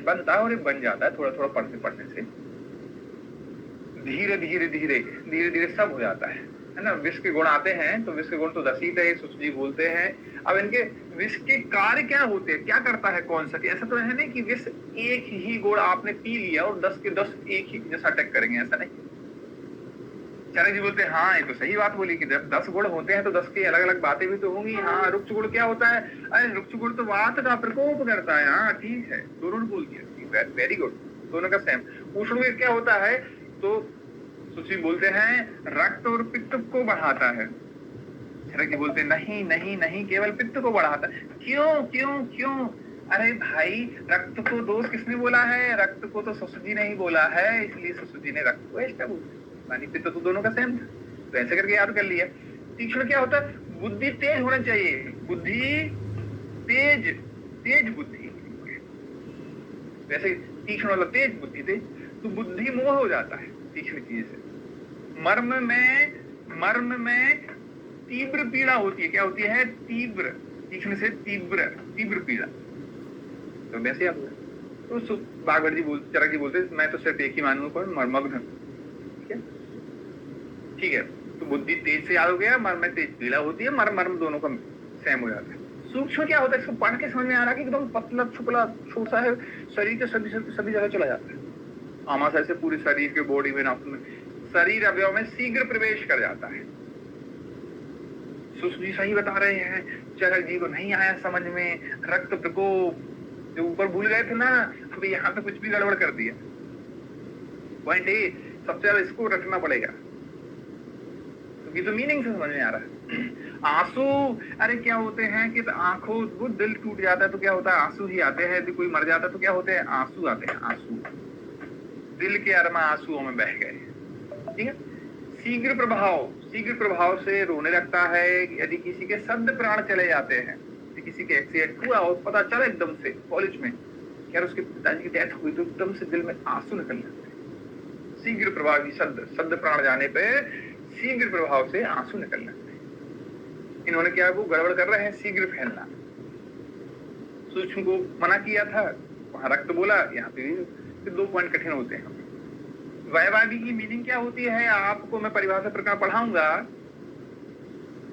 बनता है और ये बन जाता है थोड़ा थोड़ा पढ़ने पढ़ने से, धीरे धीरे धीरे धीरे धीरे सब हो जाता है ना। विष के गुण आते हैं तो विष के गुण तो 10 ही थे, सुश्रुत जी बोलते हैं। अब इनके विष के कार्य क्या होते हैं, क्या करता है कौन सा, ऐसा तो है नहीं कि विष एक ही गुण आपने पी लिया और 10 के 10 एक ही जैसा अटैक करेंगे, ऐसा नहीं। चरक जी बोलते हैं हाँ ये तो सही बात बोली कि जब 10 गुण होते हैं तो 10 की अलग अलग बातें भी तो होंगी। हाँ, रुक्ष गुण क्या होता है, अरे रुक्ष गुण तो वात का प्रकोप करता है। हाँ ठीक है, दोनों बोल दिया, वेरी गुड, दोनों का सेम। उष्ण गुण क्या होता है, तो सुश्री बोलते हैं रक्त और पित्त को बढ़ाता है। चरक जी बोलते हैं नहीं नहीं नहीं, केवल पित्त को बढ़ाता है। क्यों क्यों क्यों, अरे भाई रक्त को दोष किसने बोला है, रक्त को तो सुश्रुत जी ने ही बोला है, इसलिए सुश्रुत जी ने रक्त को एक्स्ट्रा बोला। पानी पित्त तो दोनों का सेम था, तो ऐसे करके याद कर लिया। तीक्ष्ण क्या होता है, बुद्धि तेज होना चाहिए, बुद्धि तेज, तेज बुद्धि, वैसे तीक्ष्ण वाला तेज बुद्धि तेज, तो बुद्धि मोह हो जाता है तीक्ष्ण चीज से। मर्म में तीव्र पीड़ा होती है, क्या होती है, तीव्र, तीक्ष्ण से तीव्र, तीव्र पीड़ा। तो वैसे आप तो भागवत जी चरक जी बोलते मैं तो सिर्फ एक ही मानू पर मर्मग्न। ठीक है, तो बुद्धि तेज से याद हो गया, मर्म में तेज पीड़ा होती है, मर्म दोनों का सेम हो जाता है। सूक्ष्म क्या होता है, इसको पढ़ के समझ में आ रहा है कि एकदम पतला छुपला छोटा है, शरीर के सभी जगह चला जाता है, आमाशय से पूरे शरीर के बॉडी में, नाखून में, शरीर अवयव में शीघ्र प्रवेश कर जाता है। सुश्रुत जी सही बता रहे हैं, चरक जी को नहीं आया समझ में, रक्त प्रकोप जो ऊपर भूल गए थे ना, अभी यहाँ पे कुछ भी गड़बड़ कर दिया। पॉइंट ए, सबसे ज्यादा इसको रखना पड़ेगा क्योंकि तो मीनिंग से समझ में आ रहा है। आंसू, अरे क्या होते हैं कि आंखों, वो दिल टूट जाता है तो क्या होता है, आंसू ही आते हैं। यदि कोई मर जाता है तो क्या होते हैं, आंसू आते हैं, आंसू, दिल के अरमा आंसुओं में बह गए। ठीक है, शीघ्र प्रभाव से रोने लगता है। यदि किसी के सद्य प्राण चले जाते हैं, किसी के एक्सीडेंट हुआ और पता चला एकदम से कॉलेज में यार उसके पिताजी की डेथ हुई, तो एकदम से दिल में आंसू निकल जाते हैं। शीघ्र प्रभावी सद्य प्राण जाने पे शीघ्र प्रभाव से आंसू निकल जाते हैं। इन्होंने क्या, वो गड़बड़ कर रहे हैं, शीघ्र फैलना। सूक्ष्म को मना किया था, वहां रक्त बोला, यहाँ पे भी 2 पॉइंट कठिन होते हैं। वैवादी की मीनिंग क्या होती है, आपको मैं परिभाषा प्रकार पढ़ाऊंगा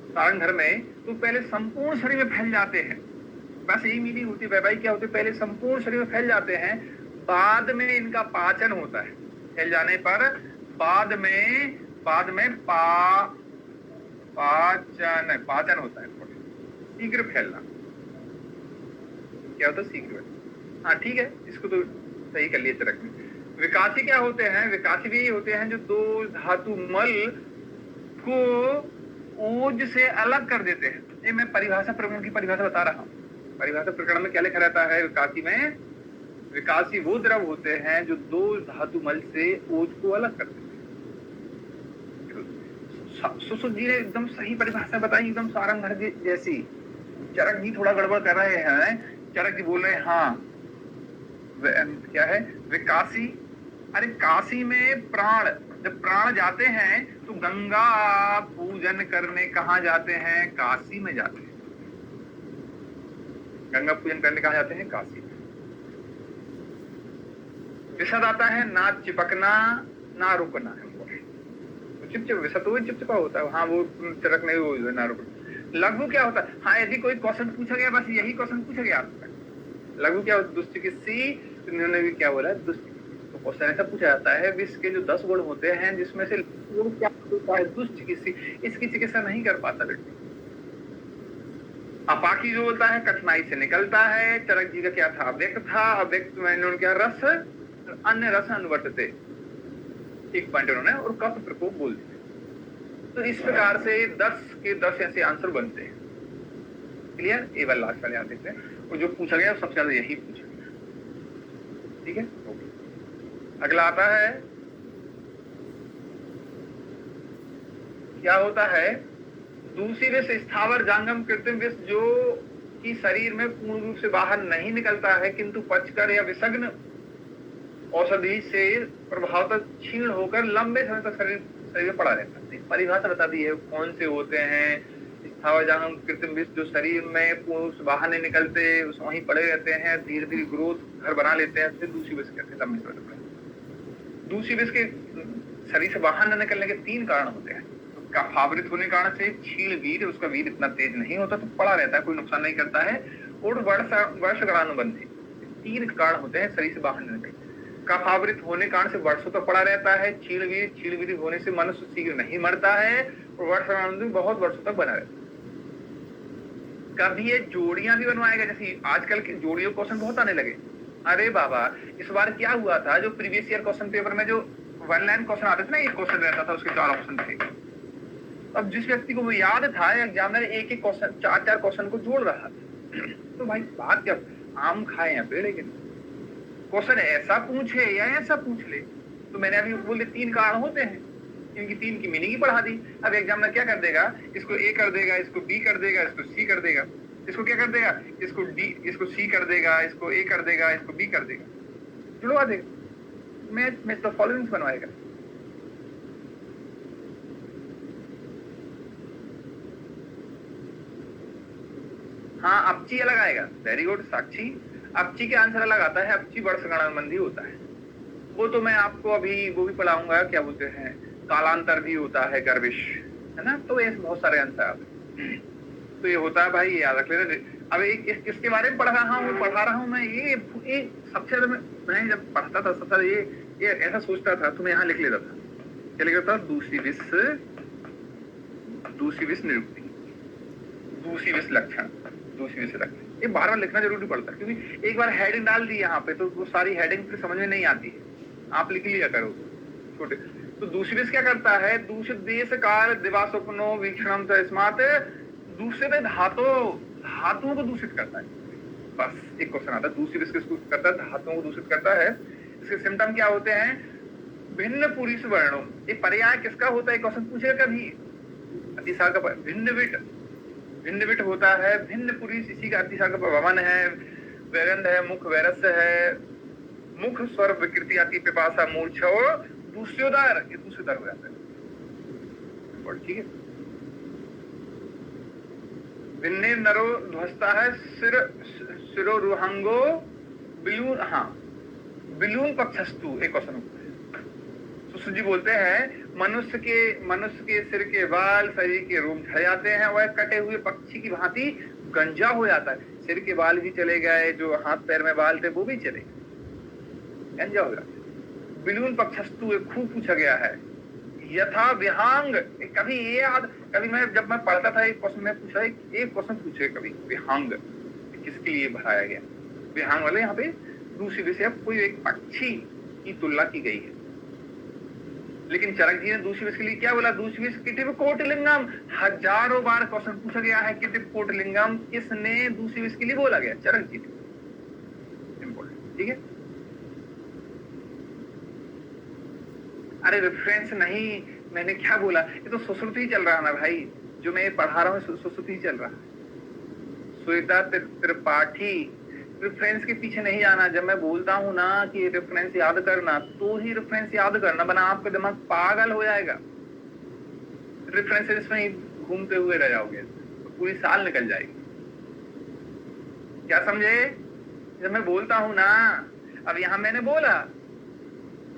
सारंग घर में, तो पहले संपूर्ण शरीर में फैल जाते हैं, बस यही मीनिंग होती है। वैवाहिक क्या होती है, पहले संपूर्ण शरीर में फैल जाते हैं, बाद में इनका पाचन होता है। फैल जाने पर बाद में पाचन होता है। शीघ्र फैलना क्या होता है, शीघ्र। हाँ ठीक है, इसको तो सही कर लिए चरक में। विकासी क्या होते हैं, विकासी भी होते हैं जो 2 धातु मल को ओज से अलग कर देते हैं। ये मैं परिभाषा प्रकरण की परिभाषा बता रहा हूँ। परिभाषा प्रकरण में क्या लिखा रहता है, विकासी में, विकासी वो द्रव होते हैं जो 2 धातु मल से ओज को अलग कर देते हैं। सुश्रुत जी ने एकदम सही परिभाषा बताई, एकदम सारंग घर जैसी। चरक जी थोड़ा गड़बड़ कर रहे हैं, चरक जी बोल रहे हैं हाँ क्या है, विकासी, अरे काशी में प्राण, जब प्राण जाते हैं तो गंगा पूजन करने कहाँ जाते हैं, काशी में जाते हैं। गंगा पूजन करने कहाँ जाते हैं, काशी में। विशद आता है ना चिपकना ना रुकना है, चिपचिप विशद वो चिपचिपा होता है, हाँ वो चरक नहीं, वो ना रुकना। लघु क्या होता है, हाँ यदि कोई क्वेश्चन पूछा गया, बस यही क्वेश्चन पूछा गया आपका, लघु क्या होता है, दुष्चिकित्सी, इन्होंने भी क्या बोला, तो क्वेश्चन ऐसा पूछा जाता है, विश्व के जो 10 गुण होते हैं जिसमें से क्या होता है, दुष्चिकित्सी, इसकी चिकित्सा नहीं कर पाता व्यक्ति, अपाकी जो होता है कठिनाई से निकलता है। चरक जी का क्या था? अव्यक्त था। अव्यक्त में इन्होंने क्या? रस, अन्य रस अनुवर्तते, एक पॉइंट उन्होंने, और कफ प्रकोप बोल दिया। तो इस प्रकार से 10 के 10 ऐसे आंसर बनते हैं। क्लियर? ये वाला लास्ट वाले आते हैं, और जो पूछा गया सबसे ज्यादा यही पूछा गया। ठीक है, ओके। अगला आता है, क्या होता है? दूसरी विष स्थावर जांगम कृत्रिम विष, जो कि शरीर में पूर्ण रूप से बाहर नहीं निकलता है, किंतु पचकर या विषग्न औषधि से प्रभावतः क्षीण होकर लंबे समय तक शरीर में पड़ा रहता है। परिभाषा बता दी है कौन से होते हैं स्थावर जांगम कृत्रिम विष, जो शरीर में पूर्ण रूप से बाहर नहीं निकलते, वहीं पड़े रहते हैं, धीरे धीरे ग्रोथ घर बना लेते हैं, फिर दूसरी विष कहते हैं लंबे समय तक। दूसरी विष के शरीर से बाहर न निकलने के 3 कारण होते हैं। कफावृत होने कारण से क्षीण वीर, उसका वीर इतना तेज नहीं होता, तो पड़ा रहता है, कोई नुकसान नहीं करता है। और वर्षगणानुबंधी, 3 कारण होते हैं शरीर से बाहर निकलने। कफावृत होने कारण से वर्षों तक पड़ा रहता है। क्षीण वीर होने से मनुष्य शीघ्र नहीं मरता है, और वर्षगणानुबंधी बहुत वर्षों तक बना रहता है। कभी ये जोड़ियां भी बनवाएगा, जैसे आजकल के जोड़ियों क्वेश्चन बहुत आने लगे। अरे बाबा, इस बार क्या हुआ था, जो प्रीवियस ईयर क्वेश्चन पेपर में जो 1 लाइन क्वेश्चन आते थे ना, एक क्वेश्चन रहता था, उसके 4 ऑप्शन थे। अब जिस व्यक्ति को वो याद था, एग्जामिनर एक एक क्वेश्चन, 4-4 क्वेश्चन को जोड़ रहा था। तो भाई बात क्या, आम खाए या पेड़, लेकिन क्वेश्चन ऐसा पूछे या ऐसा पूछ ले। तो मैंने अभी बोले 3 कारण होते हैं, इनकी 3 की मीनिंग ही पढ़ा दी। अब एग्जामिनर क्या कर देगा? इसको ए कर देगा, इसको बी कर देगा, इसको सी कर देगा, इसको क्या कर देगा? इसको डी, इसको सी कर देगा, इसको ए कर देगा, इसको बी कर देगा, जुड़वा देगा। मैच द फॉलोइंग बनवाएगा। हाँ, अपची अलग आएगा, वेरी गुड साक्षी। अपची के आंसर अलग आता है, अपची वर्षगणानुबंधी होता है। वो तो मैं आपको अभी वो भी पढ़ाऊंगा, क्या बोलते हैं, कालांतर भी होता है, गर्विश, है ना। तो ऐसे बहुत सारे आंसर आते हैं। तो ये होता है भाई, ये याद रख लेना। अब एक किसके बारे में पढ़ रहा हूँ मैं, ये सबसे ज्यादा मैं जब पढ़ता था सबसे ये ऐसा सोचता था, तो मैं यहाँ लिख लेता था, क्या लिख लेता था? दूसरी विष निरुक्ति, दूसरी विष लक्षण, दूसरी विष लक्षण। ये बार-बार लिखना जरूरी पड़ता है, क्योंकि एक बार हेडिंग डाल दी यहाँ पे, तो वो सारी हेडिंग फिर समझ में नहीं आती है। आप लिख लिया करो छोटे। तो दूसरी विष क्या करता है? दूषित देश काल दिवास्वप्नो वीक्षणम तस्मात्, दूसरे धातुओं को दूषित करता है। बस एक क्वेश्चन आता है, दूसरी विष किसको करता है? धातुओं को दूषित करता है। इसके सिम्टम क्या होते हैं? भिन्न पुरुष वर्णों, ये पर्याय किसका होता है? क्वेश्चन पूछेगा कभी, अतिसार का भिन्न विट होता है, भिन्न पुरुष, इसी का अतिसार का भवन है, वैरंध है, मुख वैरस्य है, मुख स्वर विकृति आती, पिपासा मूर्छा, दूसरोदार, ये दूसरोदार हो जाता है। ठीक है। भिन्ने नरो ध्वस्ता है, सिरोरुहंगो बिलून, हाँ बिलून पक्षस्तु, एक क्वेश्चन होता है। सुश्रुत जी बोलते हैं मनुष्य के सिर के बाल शरीर के रोम झड़ जाते हैं, वह कटे हुए पक्षी की भांति गंजा हो जाता है। सिर के बाल भी चले गए, जो हाथ पैर में बाल थे वो भी चले गए, गंजा हो जाता है। बिलून पक्षस्तु खूब पूछा गया है। यथा विहांग, कभी ये याद, कभी जब मैं पढ़ता था एक क्वेश्चन में पूछा, एक क्वेश्चन पूछे कभी, विहांग किसके लिए बढ़ाया गया? विहांग वाले यहाँ पे दूसरी विषय कोई एक पक्षी की तुलना की गई है, लेकिन चरक जी ने दूसरी विष के लिए क्या बोला? दूसरी विष किटिव कोटलिंगम, हजारों बार क्वेश्चन पूछा गया है, किटिव कोटलिंगम किसने दूसरी विष के लिए बोला गया? चरक जी ने। इंपॉर्टेंट, ठीक है। अरे रेफरेंस नहीं, मैंने क्या बोला, ये तो सुश्रुति ही चल रहा है ना भाई, जो मैं पढ़ा रहा हूँ सुश्रुति ही चल रहा है। सुनीता त्रिपाठी, रेफरेंस के पीछे नहीं जाना। जब मैं बोलता हूं ना कि रेफरेंस याद करना, तो ही रेफरेंस याद करना, वरना आपका दिमाग पागल हो जाएगा। रेफरेंसेस में ही घूमते हुए रह जाओगे, तो पूरी साल निकल जाएगी। क्या समझे? जब मैं बोलता हूं ना, अब यहां मैंने बोला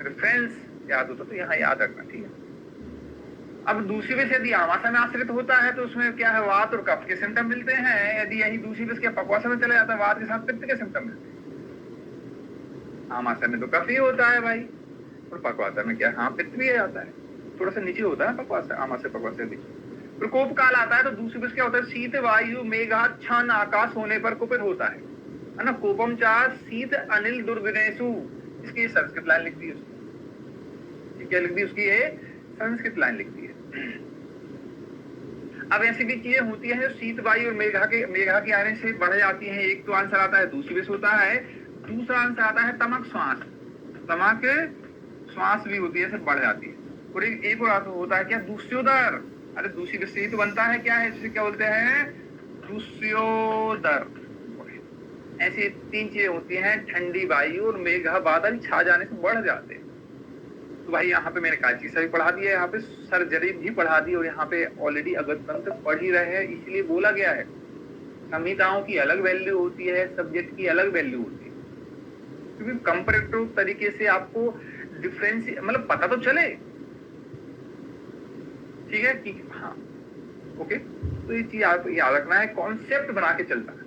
रेफरेंस याद होता, तो यहाँ याद रखना, ठीक है। अब दूसरी विष यदि आमाशय में आश्रित होता है, तो उसमें क्या है? वात और कफ के सिम्टम मिलते हैं। यदि यही दूसरी विष के पक्वाशय में चला जाता है, वात के साथ पित्त के सिम्टम मिलते हैं। आमाशय में तो कफ ही होता है भाई, और पक्वाशय में क्या? हाँ, पित्त भी जाता है, थोड़ा सा नीचे होता है पक्वाशय, आमाशय पक्वाशय भी। प्रकोप काल आता है तो दूसरी बस क्या होता है, शीत वायु मेघा छन आकाश होने पर कुपित होता है ना। कोपम चा शीत अनिल दुर्गुणेशु, इसकी संस्कृत लाइन लिखती है उसकी, क्या लिखती है उसकी, ये संस्कृत लाइन लिखती है। अब ऐसी भी चीजें होती है जो शीत वायु और मेघा के आने से बढ़ जाती हैं। एक तो आंसर आता है दूसरी बस होता है, दूसरा आंसर आता है तमक श्वास, तमक श्वास भी होती है, से बढ़ जाती है। और एक और आंसर होता है क्या, दूस्योदर। अरे दूसरी बस से तो बनता है क्या है, जिसे क्या बोलते हैं, दूस्योदर। ऐसी तीन चीजें होती हैं, ठंडी वायु और मेघा बादल छा जाने से बढ़ जाते हैं। तो भाई यहाँ पे मैंने काची से भी पढ़ा दिया, यहाँ पे सर्जरी भी पढ़ा दी, और यहाँ पे ऑलरेडी अगस्त तंत्र पढ़ ही रहे हैं, इसलिए बोला गया है संहिताओं की अलग वैल्यू होती है, सब्जेक्ट की अलग वैल्यू होती है, क्योंकि कंपैरेटिव तरीके से आपको डिफरेंस मतलब पता तो चले, ठीक है कि हाँ ओके। तो ये चीज आपको याद रखना है, कॉन्सेप्ट बना के चलता है।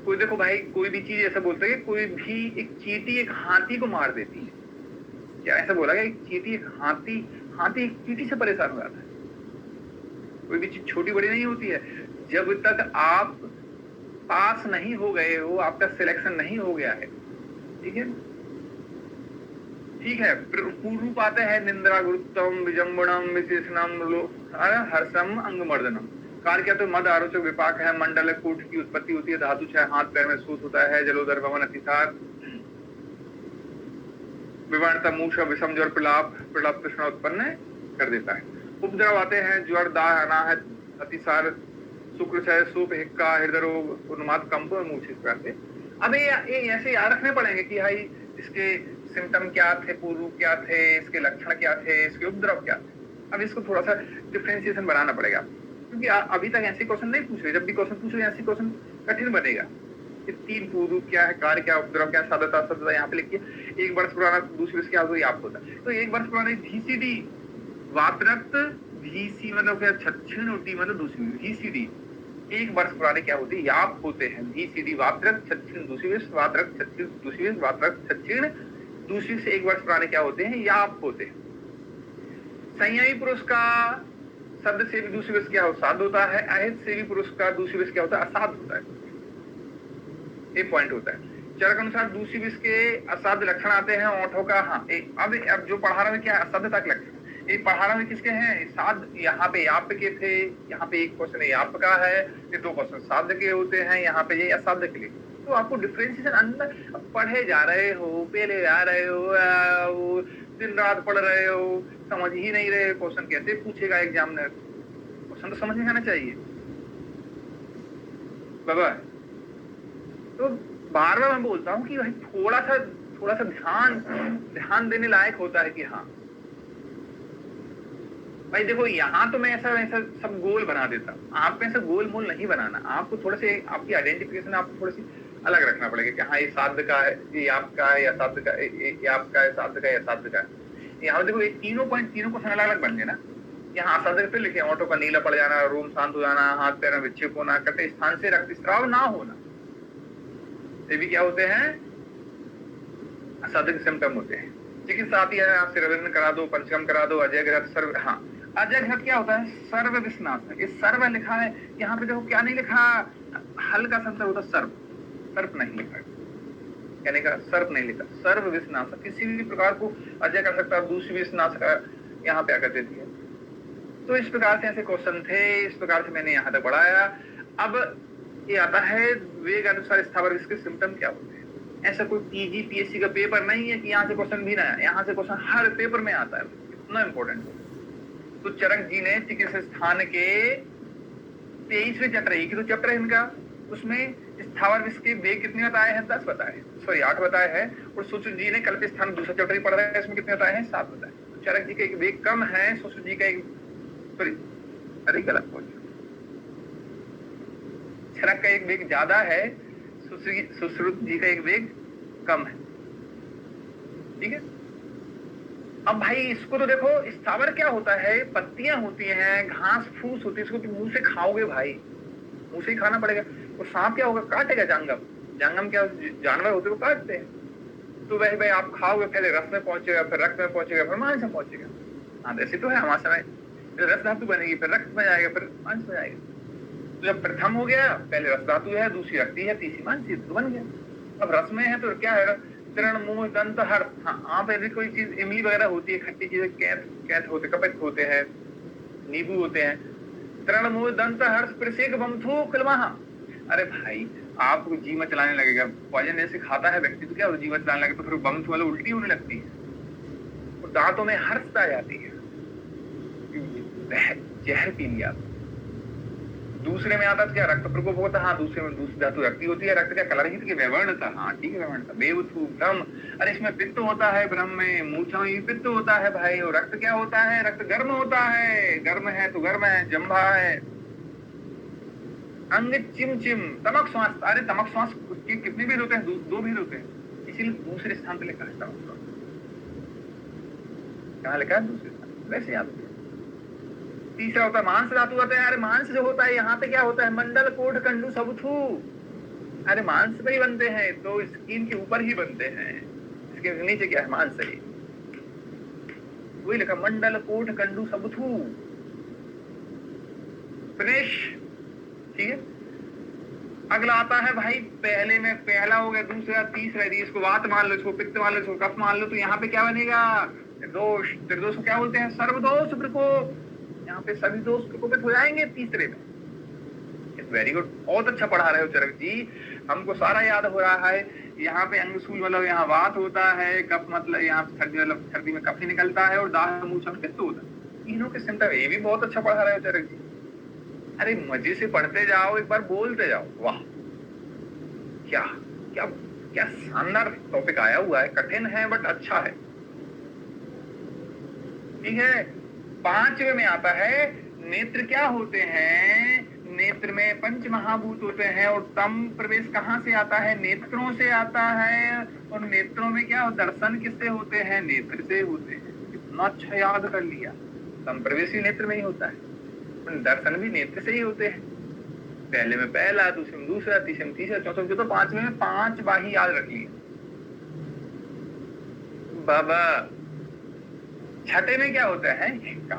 कोई देखो भाई, कोई भी चीज ऐसा बोलते हैं कि कोई भी एक चींटी एक हाथी को मार देती है, क्या ऐसा बोला गया, एक चींटी एक हाथी एक चींटी से परेशान हो जाता है। कोई भी चीज छोटी बड़ी नहीं होती है, जब तक आप पास नहीं हो गए हो, आपका सिलेक्शन नहीं हो गया है, ठीक है ठीक है। पूर्व आते हैं निंद्रा गुरुत्तम विजंबणम विशेषणम हर्षम अंगमर्दनम। काल क्या तो मद आरोचक विपाक है, मंडल कूट की उत्पत्ति होती है, धातु छह हाथ पैर में सूत होता है, जलोदर भवन अतिसार विवर्णता मूष विषम ज्वर प्रलाप कृष्ण उत्पन्न कर देता है। उपद्रव आते हैं ज्वर दाह अनाहत अतिसार शुक्र छय सूप हिक्का हृदय रोग उन्माद कंप और मूछ। इस प्रकार से अब ये ऐसे याद रखने पड़ेंगे कि भाई इसके सिम्टम क्या थे, पूर्व क्या थे, इसके लक्षण क्या थे, इसके उपद्रव क्या थे। अब इसको थोड़ा सा डिफ्रेंशिएशन बनाना पड़ेगा, क्योंकि अभी तक ऐसे क्वेश्चन नहीं पूछ रहे। जब भी क्वेश्चन पूछ रहे ऐसे क्वेश्चन कठिन बनेगा कि तीन पूर्व क्या है, कार्य क्या, उपद्रव क्या, साधता सदता यहाँ पे लिखिए। एक वर्ष पुराना दूसरे क्या होगा आप होता है, तो एक वर्ष पुराना VCD वात्रक्त VC मतलब क्या, छक्षिण होती मतलब दूसरी VCD। एक वर्ष पुराने क्या होते हैं, याप होते हैं। VCD वात्रक छक्षिण दूसरी वात्रक छक्षिण दूसरी वात्रक छक्षिण दूसरी से एक वर्ष पुराने क्या होते हैं, याप होते हैं। संयमी पुरुष का शब्द से भी दूसरी वश क्या साध होता है, अहित से भी पुरुष का दूसरी वश क्या होता है, असाध होता है। एक पॉइंट होता है। चरक अनुसार दूसरी वश के असाध लक्षण आते हैं ओठों का। हाँ अब जो पढ़ा रहा है क्या है, असाध्यता के लक्षण। ये पढ़ा रहा है किसके हैं, साध। यहाँ पे याप के थे, यहाँ पे एक क्वेश्चन याप का है, ये दो क्वेश्चन साध के होते हैं, यहाँ पे ये असाध्य के लिए। तो आपको डिफरेंशिएशन अंदर पढ़े जा रहे हो, पहले जा रहे हो, दिन रात पढ़ रहे हो, समझ ही नहीं रहे, क्वेश्चन कैसे पूछेगा एग्जामिनर। क्वेश्चन तो समझ में आना चाहिए बाबा। तो बार बार मैं बोलता हूँ कि भाई थोड़ा सा ध्यान देने लायक होता है कि हाँ भाई देखो, यहाँ तो मैं ऐसा सब गोल बना देता हूँ, आपको ऐसा गोल मोल नहीं बनाना। आपको थोड़ा से आपकी आइडेंटिफिकेशन आपको थोड़ी सी अलग रखना पड़ेगा कि हाँ ये साध का है, ये आपका है, या साध का, ये आपका है, साध का या साध का है। यहाँ देखो ये तीनों क्वेश्चन अलग अलग बन गए ना। यहाँ असाध्य पे लिखे ऑटो का नीला पड़ जाना, रोम शांत हो जाना, हाथ पैर में विक्षेप होना, कटे स्थान से रक्तस्राव ना होना, ये भी क्या होते हैं, असाध्य के सिम्टम होते हैं। चिकित्सा आती है, आप सिरविन करा दो, पंचकम करा दो, अजय ग्रह सर्व। हाँ अजय घट क्या होता है, सर्व विस्नाश। ये सर्व लिखा है, यहाँ पे देखो क्या नहीं लिखा, हल्का संतर होता सर्व, सर्प नहीं लिखा, कहने का सर्प नहीं लिखा, सर्व विस्नाश। किसी भी प्रकार को अजय कर सकता है, दूसरी विस्नाश का यहाँ पे आकर देती है। तो इस प्रकार से ऐसे क्वेश्चन थे, इस प्रकार से मैंने यहाँ तक पढ़ाया। अब ये आता है वेग अनुसार स्थावर इसके सिम्टम क्या होते हैं। ऐसा कोई PG PSC का पेपर नहीं है कि यहाँ से क्वेश्चन भी ना आया, यहाँ से क्वेश्चन हर पेपर में आता है, इतना इंपॉर्टेंट। तो चरक जी ने चिकित्सा स्थान के 23वें चैप्टर, एक ही तो चैप्टर है इनका, उसमें स्थावर विष के वेग कितने बताए हैं, 10 बताए, सॉरी 8 बताए हैं। और सुश्रुत जी ने कल्प स्थान दूसरा चैप्टर ही पढ़ रहा है, इसमें कितने बताए हैं, 7 बताए। तो चरक जी का एक वेग कम है, सुश्रुत जी का एक, सॉरी अरे गलत पहुंच, चरक का एक वेग ज्यादा है, सुश्रुत जी का एक वेग कम है, ठीक है। अब भाई इसको तो देखो, स्थावर क्या होता है, पत्तियां होती हैं, घास फूस होती है, इसको तो मुंह से खाओगे भाई, मुंह से ही खाना पड़ेगा। और सांप क्या होगा, काटेगा, जांगम। जांगम क्या जानवर होते हैं, वो काटते हैं। तो वही भाई आप खाओगे, पहले रस में पहुंचेगा, फिर रक्त में पहुंचेगा, फिर मांस में पहुंचेगा। हाँ ऐसे तो है हमारे समय, रस धातु बनेगी, फिर रक्त में जाएगा, फिर मांस में जाएगा। तो जब प्रथम हो गया, पहले रस धातु है, दूसरी रक्ति है, तीसरी मांस, तो बन गया। अब रस में है तो क्या है, तृण मुंह दंत हर, हाँ पे भी कोई चीज इमली वगैरह होती है, खट्टी चीजें, कैथ होते, कपट होते हैं, नींबू होते हैं। तृण मुंह दंत हर्ष प्रसेक बमथू खिलवाहा। अरे भाई आपको जीवा चलाने लगेगा, पॉइजन जैसे खाता है व्यक्ति तो क्या जीवा चलाने लगेगा, तो फिर बमथू वाला उल्टी होने लगती है, और दांतों में हर्षता आ जाती है, जहर पी लिया। दूसरे में आता क्या, रक्त प्रकोप होता, हाँ दूसरे में दूसरी धातु रक्ति होती है। रक्त क्या कलर ही थी, व्यवर्ण था, हाँ ठीक है व्यवर्ण था। बेवथु ब्रह्म, अरे इसमें पित्त होता है, ब्रह्म में मूर्छा में पित्त होता है भाई। और रक्त क्या होता है, रक्त गर्म होता है, गर्म है तो गर्म है, जम्भा है। अंग चिम चिम, तमक श्वास, अरे तमक श्वास के कितने भेद होते हैं, दो भेद होते हैं, इसीलिए दूसरे स्थान पे लिखा है तमक श्वास। कहाँ लिखा है, दूसरे स्थान, वैसे याद होता है। तीसरा होता है मांस धातु होता है। अरे मांस जो होता है यहाँ पे क्या होता है, मंडल कोढ़ कंडू सबथू, अरे मांस पे ही बनते हैं, तो स्किन के ऊपर ही बनते हैं, इसके नीचे क्या है, मांस है, वही लिखा मंडल कोढ़ कंडू सबथू। फिनिश, ठीक है। अगला आता है भाई, पहले में पहला हो गया, दूसरा तीसरा, यदि इसको वात मान लो, इसको पित्त मान लो, इसको कफ मान लो, तो यहाँ पे क्या बनेगा, दोष। त्रिदोष को क्या बोलते हैं, सर्वदोष प्रकोप। यहाँ पे सभी दोष प्रकोपित हो जाएंगे तीसरे में। वेरी गुड, बहुत अच्छा पढ़ा रहे हो चरक जी, हमको सारा याद हो रहा है। यहाँ पे अंगसूल मतलब यहाँ वात होता है, कफ मतलब यहाँ सर्दी मतलब सर्दी में कफ ही निकलता है, और दाह मूर्छा में पित्त होता है। तीनों के सिम्टम, ये भी बहुत अच्छा पढ़ा रहे हो चरक जी। अरे मजे से पढ़ते जाओ, एक बार बोलते जाओ। वाह, क्या क्या क्या शानदार टॉपिक आया हुआ है, कठिन है बट अच्छा है, ठीक है। पांचवे में आता है, नेत्र क्या होते हैं, नेत्र में पंच महाभूत होते हैं, और तम प्रवेश कहाँ से आता है, नेत्रों से आता है। और नेत्रों में क्या, दर्शन किससे होते हैं, नेत्र से होते हैं। कितना अच्छा याद कर लिया, तम प्रवेश भी नेत्र में ही होता है, दर्शन भी नेत्र से ही होते हैं। पहले में पहला, दूसरे में दूसरा, तीसरे में तीसरा, चौथे में, तो पांचवे में पांच बाही याद रख लिया बाबा। छठे में क्या होता है, हिक्का।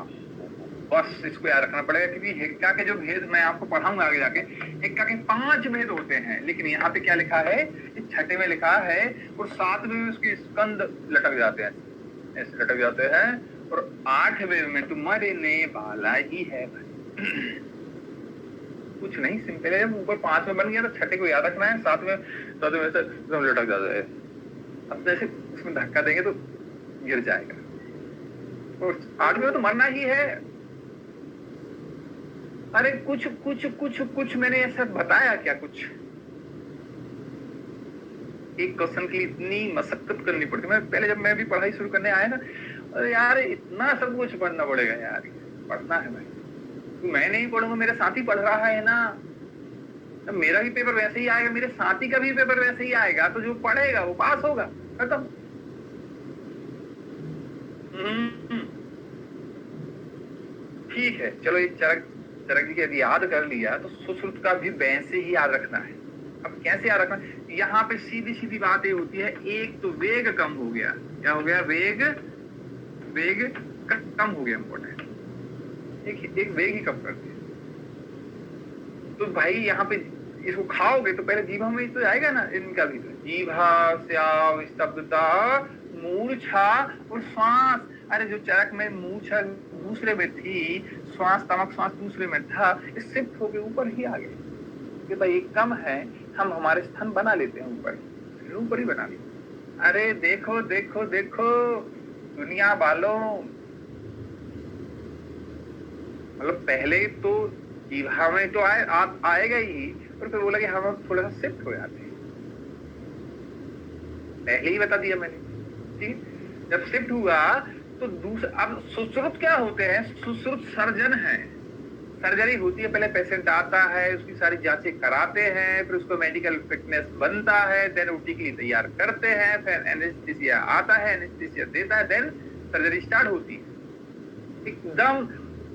बस इसको याद रखना पड़ेगा, क्योंकि हिक्का के जो भेद मैं आपको पढ़ाऊंगा आगे जाके, हिक्का के 5 भेद होते हैं, लेकिन यहाँ पे क्या लिखा है, छठे में लिखा है, और 7वें में उसके स्कंद लटक जाते हैं, ऐसे लटक जाते हैं, और 8वें में तुम्हारे ने वाला ही है भाई। कुछ नहीं, सिंपल है। ऊपर 5 में बन गया तो छठे को याद रखना है, 7वें से लटक जाता है। अब जैसे उसमें धक्का देंगे तो गिर जाएगा, और 8वें में तो मरना ही है। अरे कुछ कुछ कुछ कुछ मैंने ऐसा बताया क्या, कुछ एक क्वेश्चन की इतनी मशक्कत करनी पड़ती। मैं पहले जब मैं भी पढ़ाई शुरू करने आया ना, अरे यार इतना सब कुछ पढ़ना पड़ेगा यार, पढ़ना है भाई। मैं नहीं पढ़ूंगा, मेरा साथी पढ़ रहा है ना, तो मेरा भी पेपर वैसे ही आएगा, मेरे साथी का भी पेपर वैसे ही आएगा, तो जो पढ़ेगा वो पास होगा, खत्म। ठीक है, चलो ये चरक जी के यदि याद कर लिया, तो सुश्रुत का भी वैसे ही याद रखना है। अब कैसे याद रखना, यहाँ पे सीधी सीधी बातें होती है। एक तो वेग कम हो गया, क्या हो गया, वेग कम हो गया, इम्पोर्टेंट, एक वेग ही कम कर दिया। तो भाई यहाँ पे इसको खाओगे तो पहले जीभा में तो आएगा ना, इनका भी तो जीभा, स्याव, स्तब्धता, मूर्छा और श्वास। अरे जो चरक में मूर्छा दूसरे में थी, श्वास तमक श्वास दूसरे में था, इस शिफ्ट होके ऊपर ही आ गए कि भाई एक कम है, हम हमारे स्थान बना लेते हैं ऊपर ही बना लेते। अरे देखो देखो देखो दुनिया वालों, मतलब पहले तो जीभा में तो आएगा ही, और फिर बोला कि हम थोड़ा सा शिफ्ट हो जाते हैं, पहले ही बता दिया मैंने, ठीक। जब शिफ्ट हुआ तो दूसरा, अब सुश्रुत क्या होते हैं, सुश्रुत सर्जन है, सर्जरी होती है। पहले पेशेंट आता है, उसकी सारी जांचें कराते हैं, फिर उसको मेडिकल फिटनेस बनता है, देन ओटी के लिए तैयार करते हैं, फिर एनेस्थीसिया आता है, एनेस्थीसिया देता है, देन सर्जरी स्टार्ट होती है एकदम।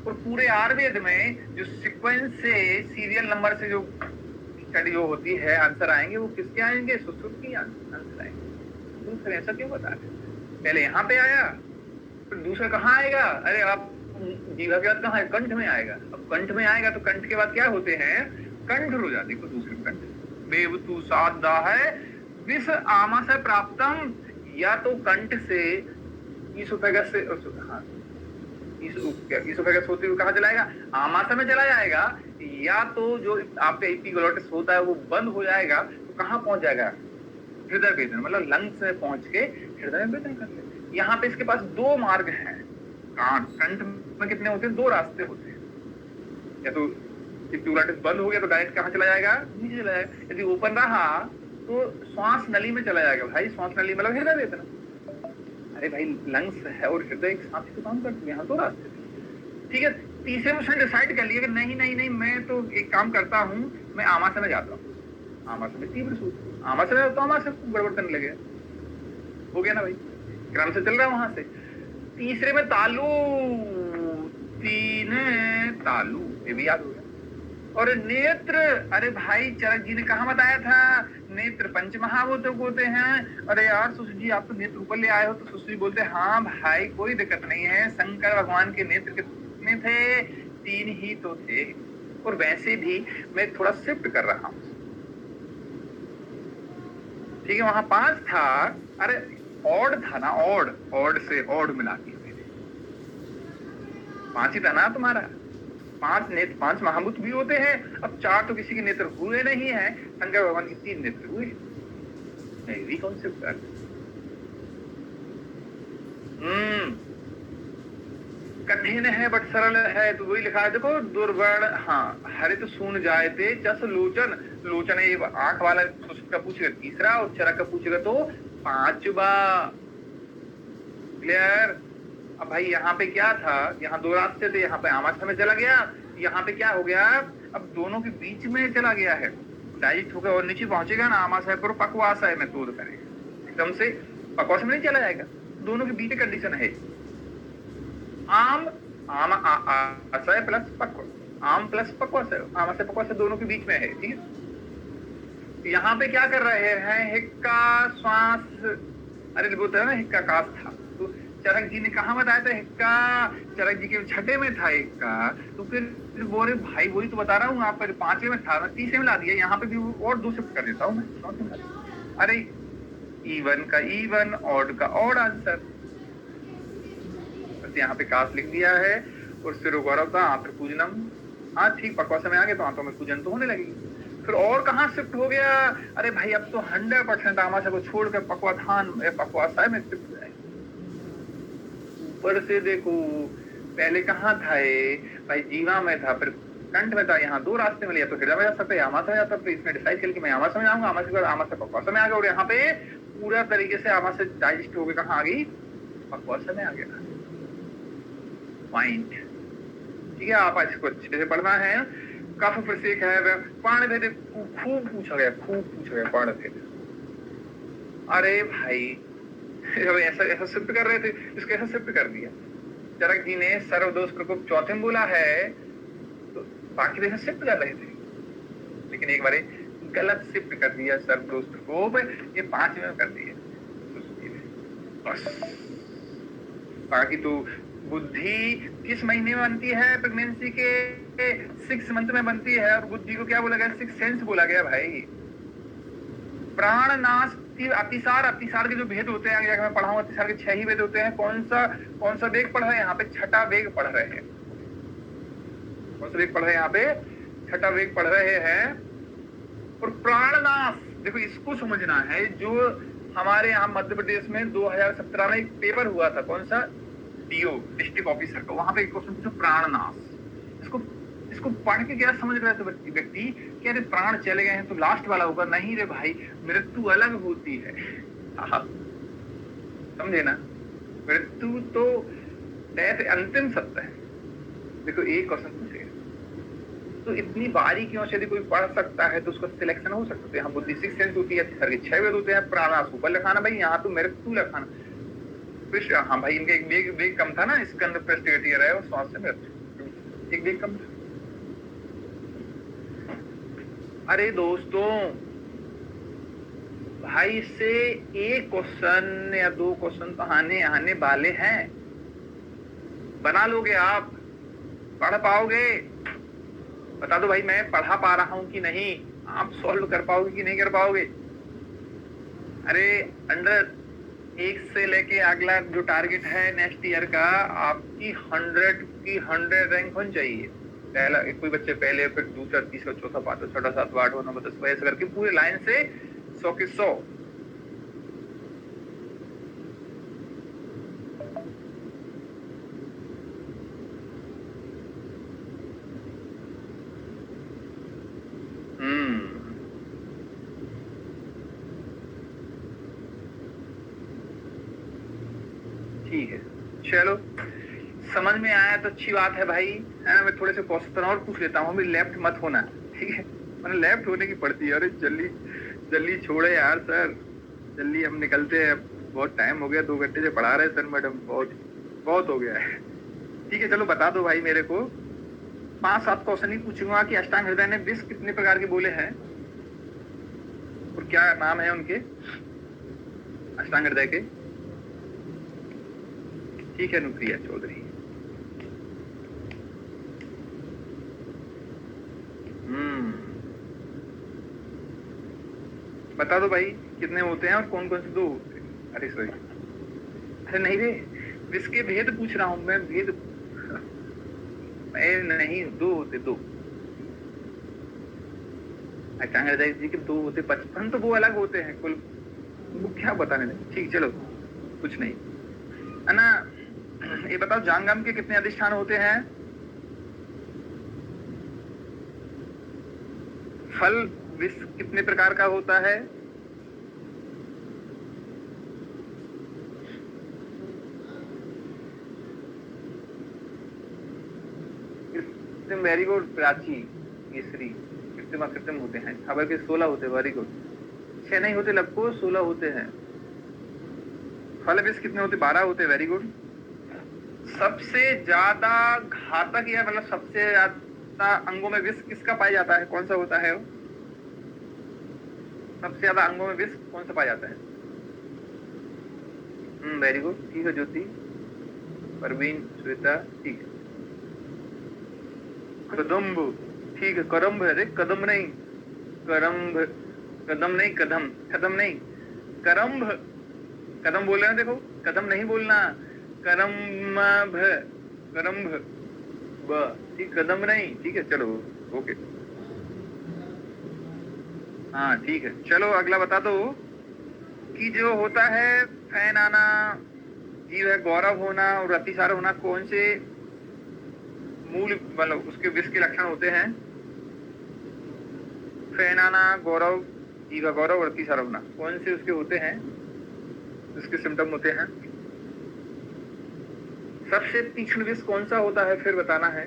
और पूरे आयुर्वेद में जो सीक्वेंस से सीरियल नंबर से जो स्टडी जो होती है, आंसर आएंगे, वो किसके आएंगे, सुश्रुत की आंसर आएंगे। दूसरे ऐसा क्यों बता रहे, पहले यहाँ पे आया फिर दूसरा कहाँ आएगा। अरे आप जीवा के बाद कहाँ है? कंठ में आएगा। अब कंठ में आएगा तो कंठ के बाद क्या होते हैं? कंठ रोजा। देखो दूसरे कंठ, बेवतु साधा है विष आमाशय प्राप्तम, या तो कंठ से ईसोफेगस से, हाँ ईसोफेगस होते हुए कहाँ चला जाएगा? आमाशय में चला जाएगा, या तो जो आपका एपिग्लोटिस होता है वो बंद हो जाएगा तो कहाँ पहुंच जाएगा? हृदय वेदन, मतलब लंग्स में पहुंच के हृदय वेदन कर ले। यहाँ पे इसके पास दो मार्ग हैं। कंठ में कितने होते हैं? दो रास्ते होते हैं। या तो एपिग्लोटिस बंद हो गया तो डायरेक्ट कहाँ चला जाएगा? नीचे चला जाएगा। यदि ओपन रहा तो श्वास नली में चला जाएगा भाई। श्वास नली मतलब हृदय वेदन। अरे भाई लंग्स है और हृदय एक साथ ही काम करते हैं, यहाँ दो रास्ते। ठीक है, तीसरे में उसने डिसाइड कर लिया कि नहीं नहीं नहीं, मैं तो एक काम करता हूँ, मैं आमाशय में जाता हूँ। आमाशय में तीव्र सूत्र, आमाशय में तो आमाशय गड़बड़ करने लगे। हो गया ना भाई, क्रम से चल रहा है वहां से। तीसरे में तालु, तीन तालु, ये भी याद हो गया। और नेत्र, अरे भाई चरक जी ने कहा बताया था, नेत्र पंच महाभूतों को होते हैं। अरे यार सुश्री जी आप तो नेत्र ऊपर ले आए हो, तो सुश्री बोलते हैं हाँ भाई कोई दिक्कत नहीं है, शंकर भगवान के नेत्र कितने थे? 3 ही तो थे। और वैसे भी मैं थोड़ा शिफ्ट कर रहा हूं, ठीक है, वहां 5 था। अरे ऑड था ना, ऑड से ऑड मिला दिया मैंने, 5 ही था ना तुम्हारा। 5 नेत्र, 5 महाभूत भी होते हैं। अब 4 तो किसी के नेत्र हुए नहीं है, शंकर भगवान के 3 नेत्र हुए। भी कॉन्सेप्ट कर कठिन है बट सरल है, तो वही लिखा है देखो। दुर्वर्ण, हाँ, हरित सून जायते चस लोचन, लोचन ये आंख वाला का पूछेगा तीसरा, और चरक का पूछेगा तो 5वां। क्लियर? अब भाई यहाँ पे क्या था? यहाँ 2 रास्ते थे, यहाँ पे आमाशय में चला गया, यहाँ पे क्या हो गया? अब दोनों के बीच में चला गया है, डाइजेस्ट होकर और नीचे पहुंचेगा ना आमाशय पर, पक्वाशय में तोड़ करेगा, एकदम से पक्वाशय में नहीं चला जाएगा। दोनों के बीच में कंडीशन है, आशय प्लस पक्व, आम प्लस पक्वाशय, आमाशय पक्वाशय दोनों के बीच में है। ठीक है, यहाँ पे क्या कर रहे हैं? हिक्का श्वास, अरे बोलते हैं ना हिक्का काश था, तो चरक जी ने कहा बताया था हिक्का, चरक जी के छठे में था हिक्का, तो फिर बोले भाई वही तो बता रहा हूँ, आप 5वें में था, मैं 30वें में ला दिया, यहाँ पे भी और 2 शिफ्ट कर देता हूँ मैं। अरे इवन का इवन, ऑड का ऑड आंसर, यहाँ पे काश लिख दिया है। और सिरो गौरव था, आंतर पूजनम, हाँ ठीक, पक्वाशय में आ गए तो आंतों में पूजन तो होने लगेगी। फिर और कहाँ शिफ्ट हो गया? अरे भाई अब तो 100% आमाशय को छोड़कर पक्वाधान पक्वाशय में शिफ्ट हो जाए। ऊपर से देखो, पहले कहाँ था ये? भाई जीवा में था, फिर कंठ में था, यहाँ 2 रास्ते मिले, तो हृदय में जा सकते हैं, आमाशय में जा सकते। इसने डिसाइड किया कि मैं आमाशय में जाऊंगा, आमाशय के बाद आमाशय पक्वाशय में आ गया, और यहाँ पे पूरा तरीके से आमाशय डाइजेस्ट हो गया, कहाँ आ गई? पक्वाशय में आ गया। पॉइंट, ठीक है, आप इसको अच्छे से पढ़ना है। कफ प्रसेक है, पाण भेद खूब पूछा गया, पाण भेद। अरे भाई ऐसा शिफ्ट कर रहे थे, इसको ऐसा शिफ्ट कर दिया। चरक जी ने सर्वदोष प्रकोप 4थे में बोला है, तो बाकी तो शिफ्ट कर रहे थे, लेकिन एक बार गलत शिफ्ट कर दिया। सर्वदोष प्रकोप ये 5वें में कर दिया, बस। बाकी तो बुद्धि किस महीने में बनती है? प्रेगनेंसी के 6 मंथ में बनती है। और बुद्धि को क्या बोला गया? 6 सेंस बोला गया भाई। प्राण नाश, अतिसार के जो भेद होते हैं, आगे मैं पढ़ाऊंगा, अतिसार के 6 ही भेद होते हैं। कौन सा वेग पढ़ रहे हैं यहाँ पे? 6ठा वेग पढ़ रहे हैं। कौन सा वेग पढ़ रहे हैं यहाँ पे? 6ठा वेग पढ़ रहे हैं। और प्राणनाश, देखो इसको समझना है। जो हमारे यहाँ मध्य प्रदेश में 2017 में एक पेपर हुआ था, कौन सा? डीओ, डिस्ट्रिक्ट ऑफिसर का, वहां पे एक क्वेश्चन पूछा प्राणनाश। इसको पढ़ के क्या समझ रहे थे व्यक्ति कि अरे प्राण चले गए हैं तो लास्ट वाला होगा। नहीं रे भाई, मृत्यु अलग होती है, समझे ना? मृत्यु तो डेथ अंतिम सत्य है। देखो एक क्वेश्चन पूछेगा तो इतनी बारीकियों से यदि कोई पढ़ सकता है तो उसका सिलेक्शन हो सकता है। यहाँ बुद्धि 6 सेंस होती है, सर के 6 वेद होते हैं, प्राणास ऊपर लिखाना भाई, यहाँ तो मृत्यु लिखाना। हाँ भाई, इनका एक वेग कम था ना, स्कंद प्रेस्टिगेटियर है और श्वास से मृत्यु, एक वेग कम था। अरे दोस्तों भाई, से एक क्वेश्चन या 2 क्वेश्चन तो आने वाले हैं, बना लोगे आप? पढ़ पाओगे? बता दो भाई, मैं पढ़ा पा रहा हूं कि नहीं? आप सॉल्व कर पाओगे कि नहीं कर पाओगे? अरे अंडर 1 से लेके अगला जो टारगेट है नेक्स्ट ईयर का, आपकी 100 की 100 रैंक होनी चाहिए। पहला कोई बच्चे पहले, फिर दूसरा, तीसरा, चौथा, पांचवा, छठा, सातवां, आठवां, नौवां, 10वां, ऐसे करके पूरे लाइन से 100 के 100। ठीक है, चलो समझ में आया तो अच्छी बात है भाई, है ना? मैं थोड़े से क्वेश्चन और पूछ लेता हूँ, अभी लेफ्ट मत होना, ठीक है? मैंने लेफ्ट होने की पड़ती है। अरे जल्दी जल्दी छोड़े यार सर, जल्दी हम निकलते हैं, बहुत टाइम हो गया, 2 घंटे से पढ़ा रहे सर मैडम, बहुत बहुत हो गया है। ठीक है, चलो बता दो भाई मेरे को, 5-7 क्वेश्चन ही पूछूंगा कि अष्टांग हृदय ने विष कितने प्रकार के बोले हैं और क्या नाम है उनके अष्टांग हृदय के। ठीक है अनुप्रिया चौधरी। बता दो भाई कितने होते हैं और कौन कौन से 2 होते हैं? अरे सॉरी, अरे नहीं रे, विष के भेद पूछ रहा हूं मैं, भेद नहीं, 2 होते, 2। अष्टांग हृदय जी के 2 होते, 55 तो वो अलग होते हैं कुल, वो क्या बताने लगे। ठीक, चलो कुछ नहीं है ना। ये बताओ जांगम के कितने अधिष्ठान होते हैं? फल विष कितने प्रकार का होता है? वेरी गुड प्राची, केसरी, कृत्रिम होते हैं। खबर के 16 होते, वेरी गुड। 6 नहीं होते लपको, 16 होते हैं। फल विष कितने होते? 12 होते, वेरी गुड। सबसे ज्यादा घातक या मतलब सबसे ज्यादा अंगों में विष किसका पाया जाता है? कौन सा होता है वो? सबसे ज्यादा अंगों में विष कौन सा पाया जाता है? वेरी गुड, ठीक है ज्योति, परवीन, श्वेता, ठीक है। कदम्ब, ठीक है, करम्ब है, कदम नहीं, करम्ब, कदम नहीं, कदम, कदम नहीं, करम्ब, कदम बोल रहे हैं, देखो कदम नहीं बोलना, करम्भ, करम्भ, ठीक, कदम नहीं, ठीक है, चलो ओके। हाँ ठीक है, चलो अगला बता दो कि जो होता है फैन आना, जीव है गौरव होना और अतिसार होना, कौन से मूल मतलब उसके विष के लक्षण होते हैं? फैन आना, गौरव, जीवा गौरव और अतिसार होना, कौन से उसके होते हैं, उसके सिम्टम होते हैं? सबसे तीक्ष्ण विष कौन सा होता है फिर बताना है।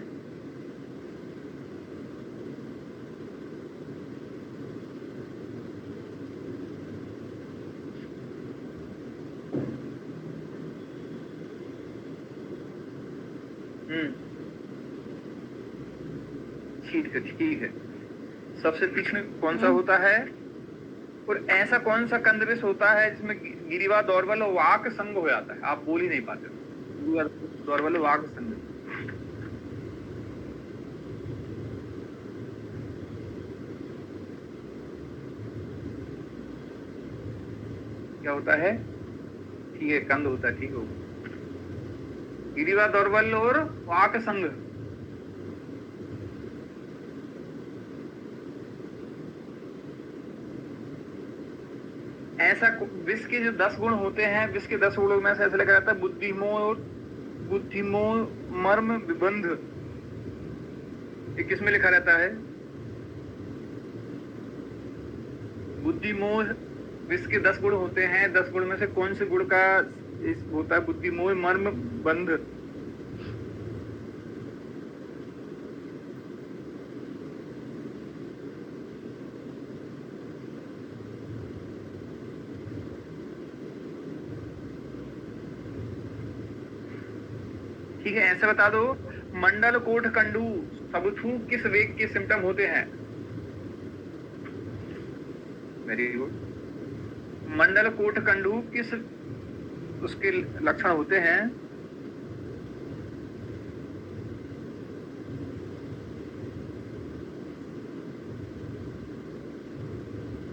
ठीक है, ठीक है, सबसे तीक्ष्ण कौन सा होता है? और ऐसा कौन सा कंदविष होता है जिसमें गिरिवा, दौर्बल और वाक संग हो जाता है? आप बोल ही नहीं पाते, दौर्बल वाक संग क्या होता है? ठीक है, कंद होता है, ठीक होगा, गिरिवा, दौर्बल और वाक संग। ऐसा विष के जो 10 गुण होते हैं, विष के 10 गुणों में से ऐसा लिखा जाता है बुद्धिमोह मर्म विबंध, ये किस में लिखा रहता है? बुद्धिमोह, विष के 10 गुण होते हैं, 10 गुण में से कौन से गुण का होता है? बुद्धिमोह मर्म बंध। ठीक है, ऐसे बता दो, मंडल कोठ कंडू सबुथू किस वेग के सिम्टम होते हैं? वेरी गुड, मंडल कोठ कंडू किस उसके लक्षण होते हैं?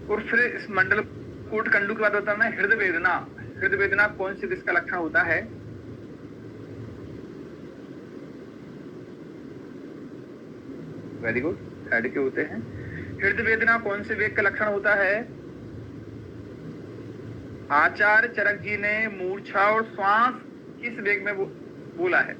और फिर इस मंडल कूट कंडू के बाद बताना है हृदय वेदना। हृदय वेदना कौन सी किसका लक्षण होता है? वेरी गुड, हेड के होते हैं। हृदय वेदना कौन से वेग का लक्षण होता है? आचार्य चरक जी ने मूर्छा और श्वास किस वेग में बोला है?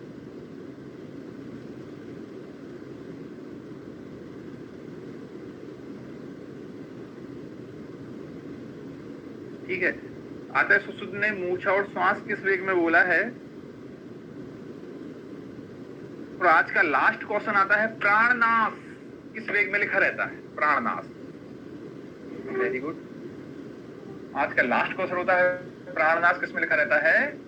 ठीक है, आचार्य सुश्रुत ने मूर्छा और श्वास किस वेग में बोला है? और आज का लास्ट क्वेश्चन आता है प्राणनाश किस वेग में लिखा रहता है? प्राणनाश। Very good. आज का लास्ट क्वेश्चन होता है प्राणनाश किस में लिखा रहता है?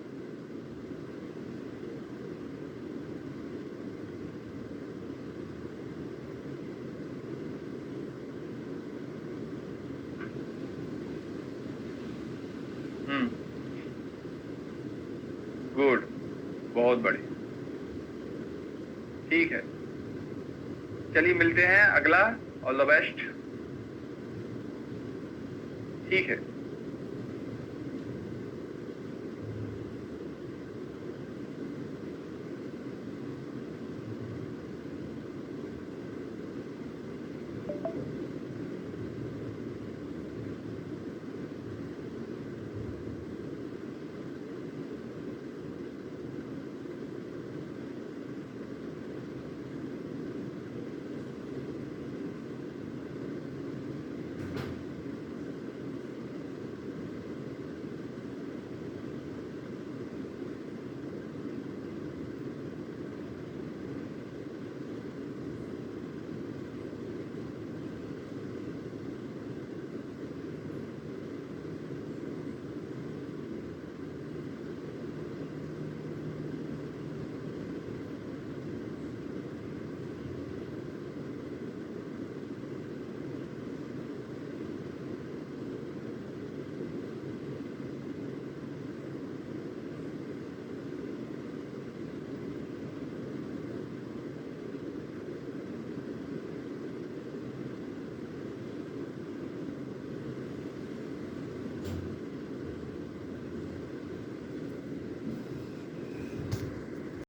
गुड, बहुत बढ़िया। ठीक है, चलिए मिलते हैं अगला। All the best. ठीक है।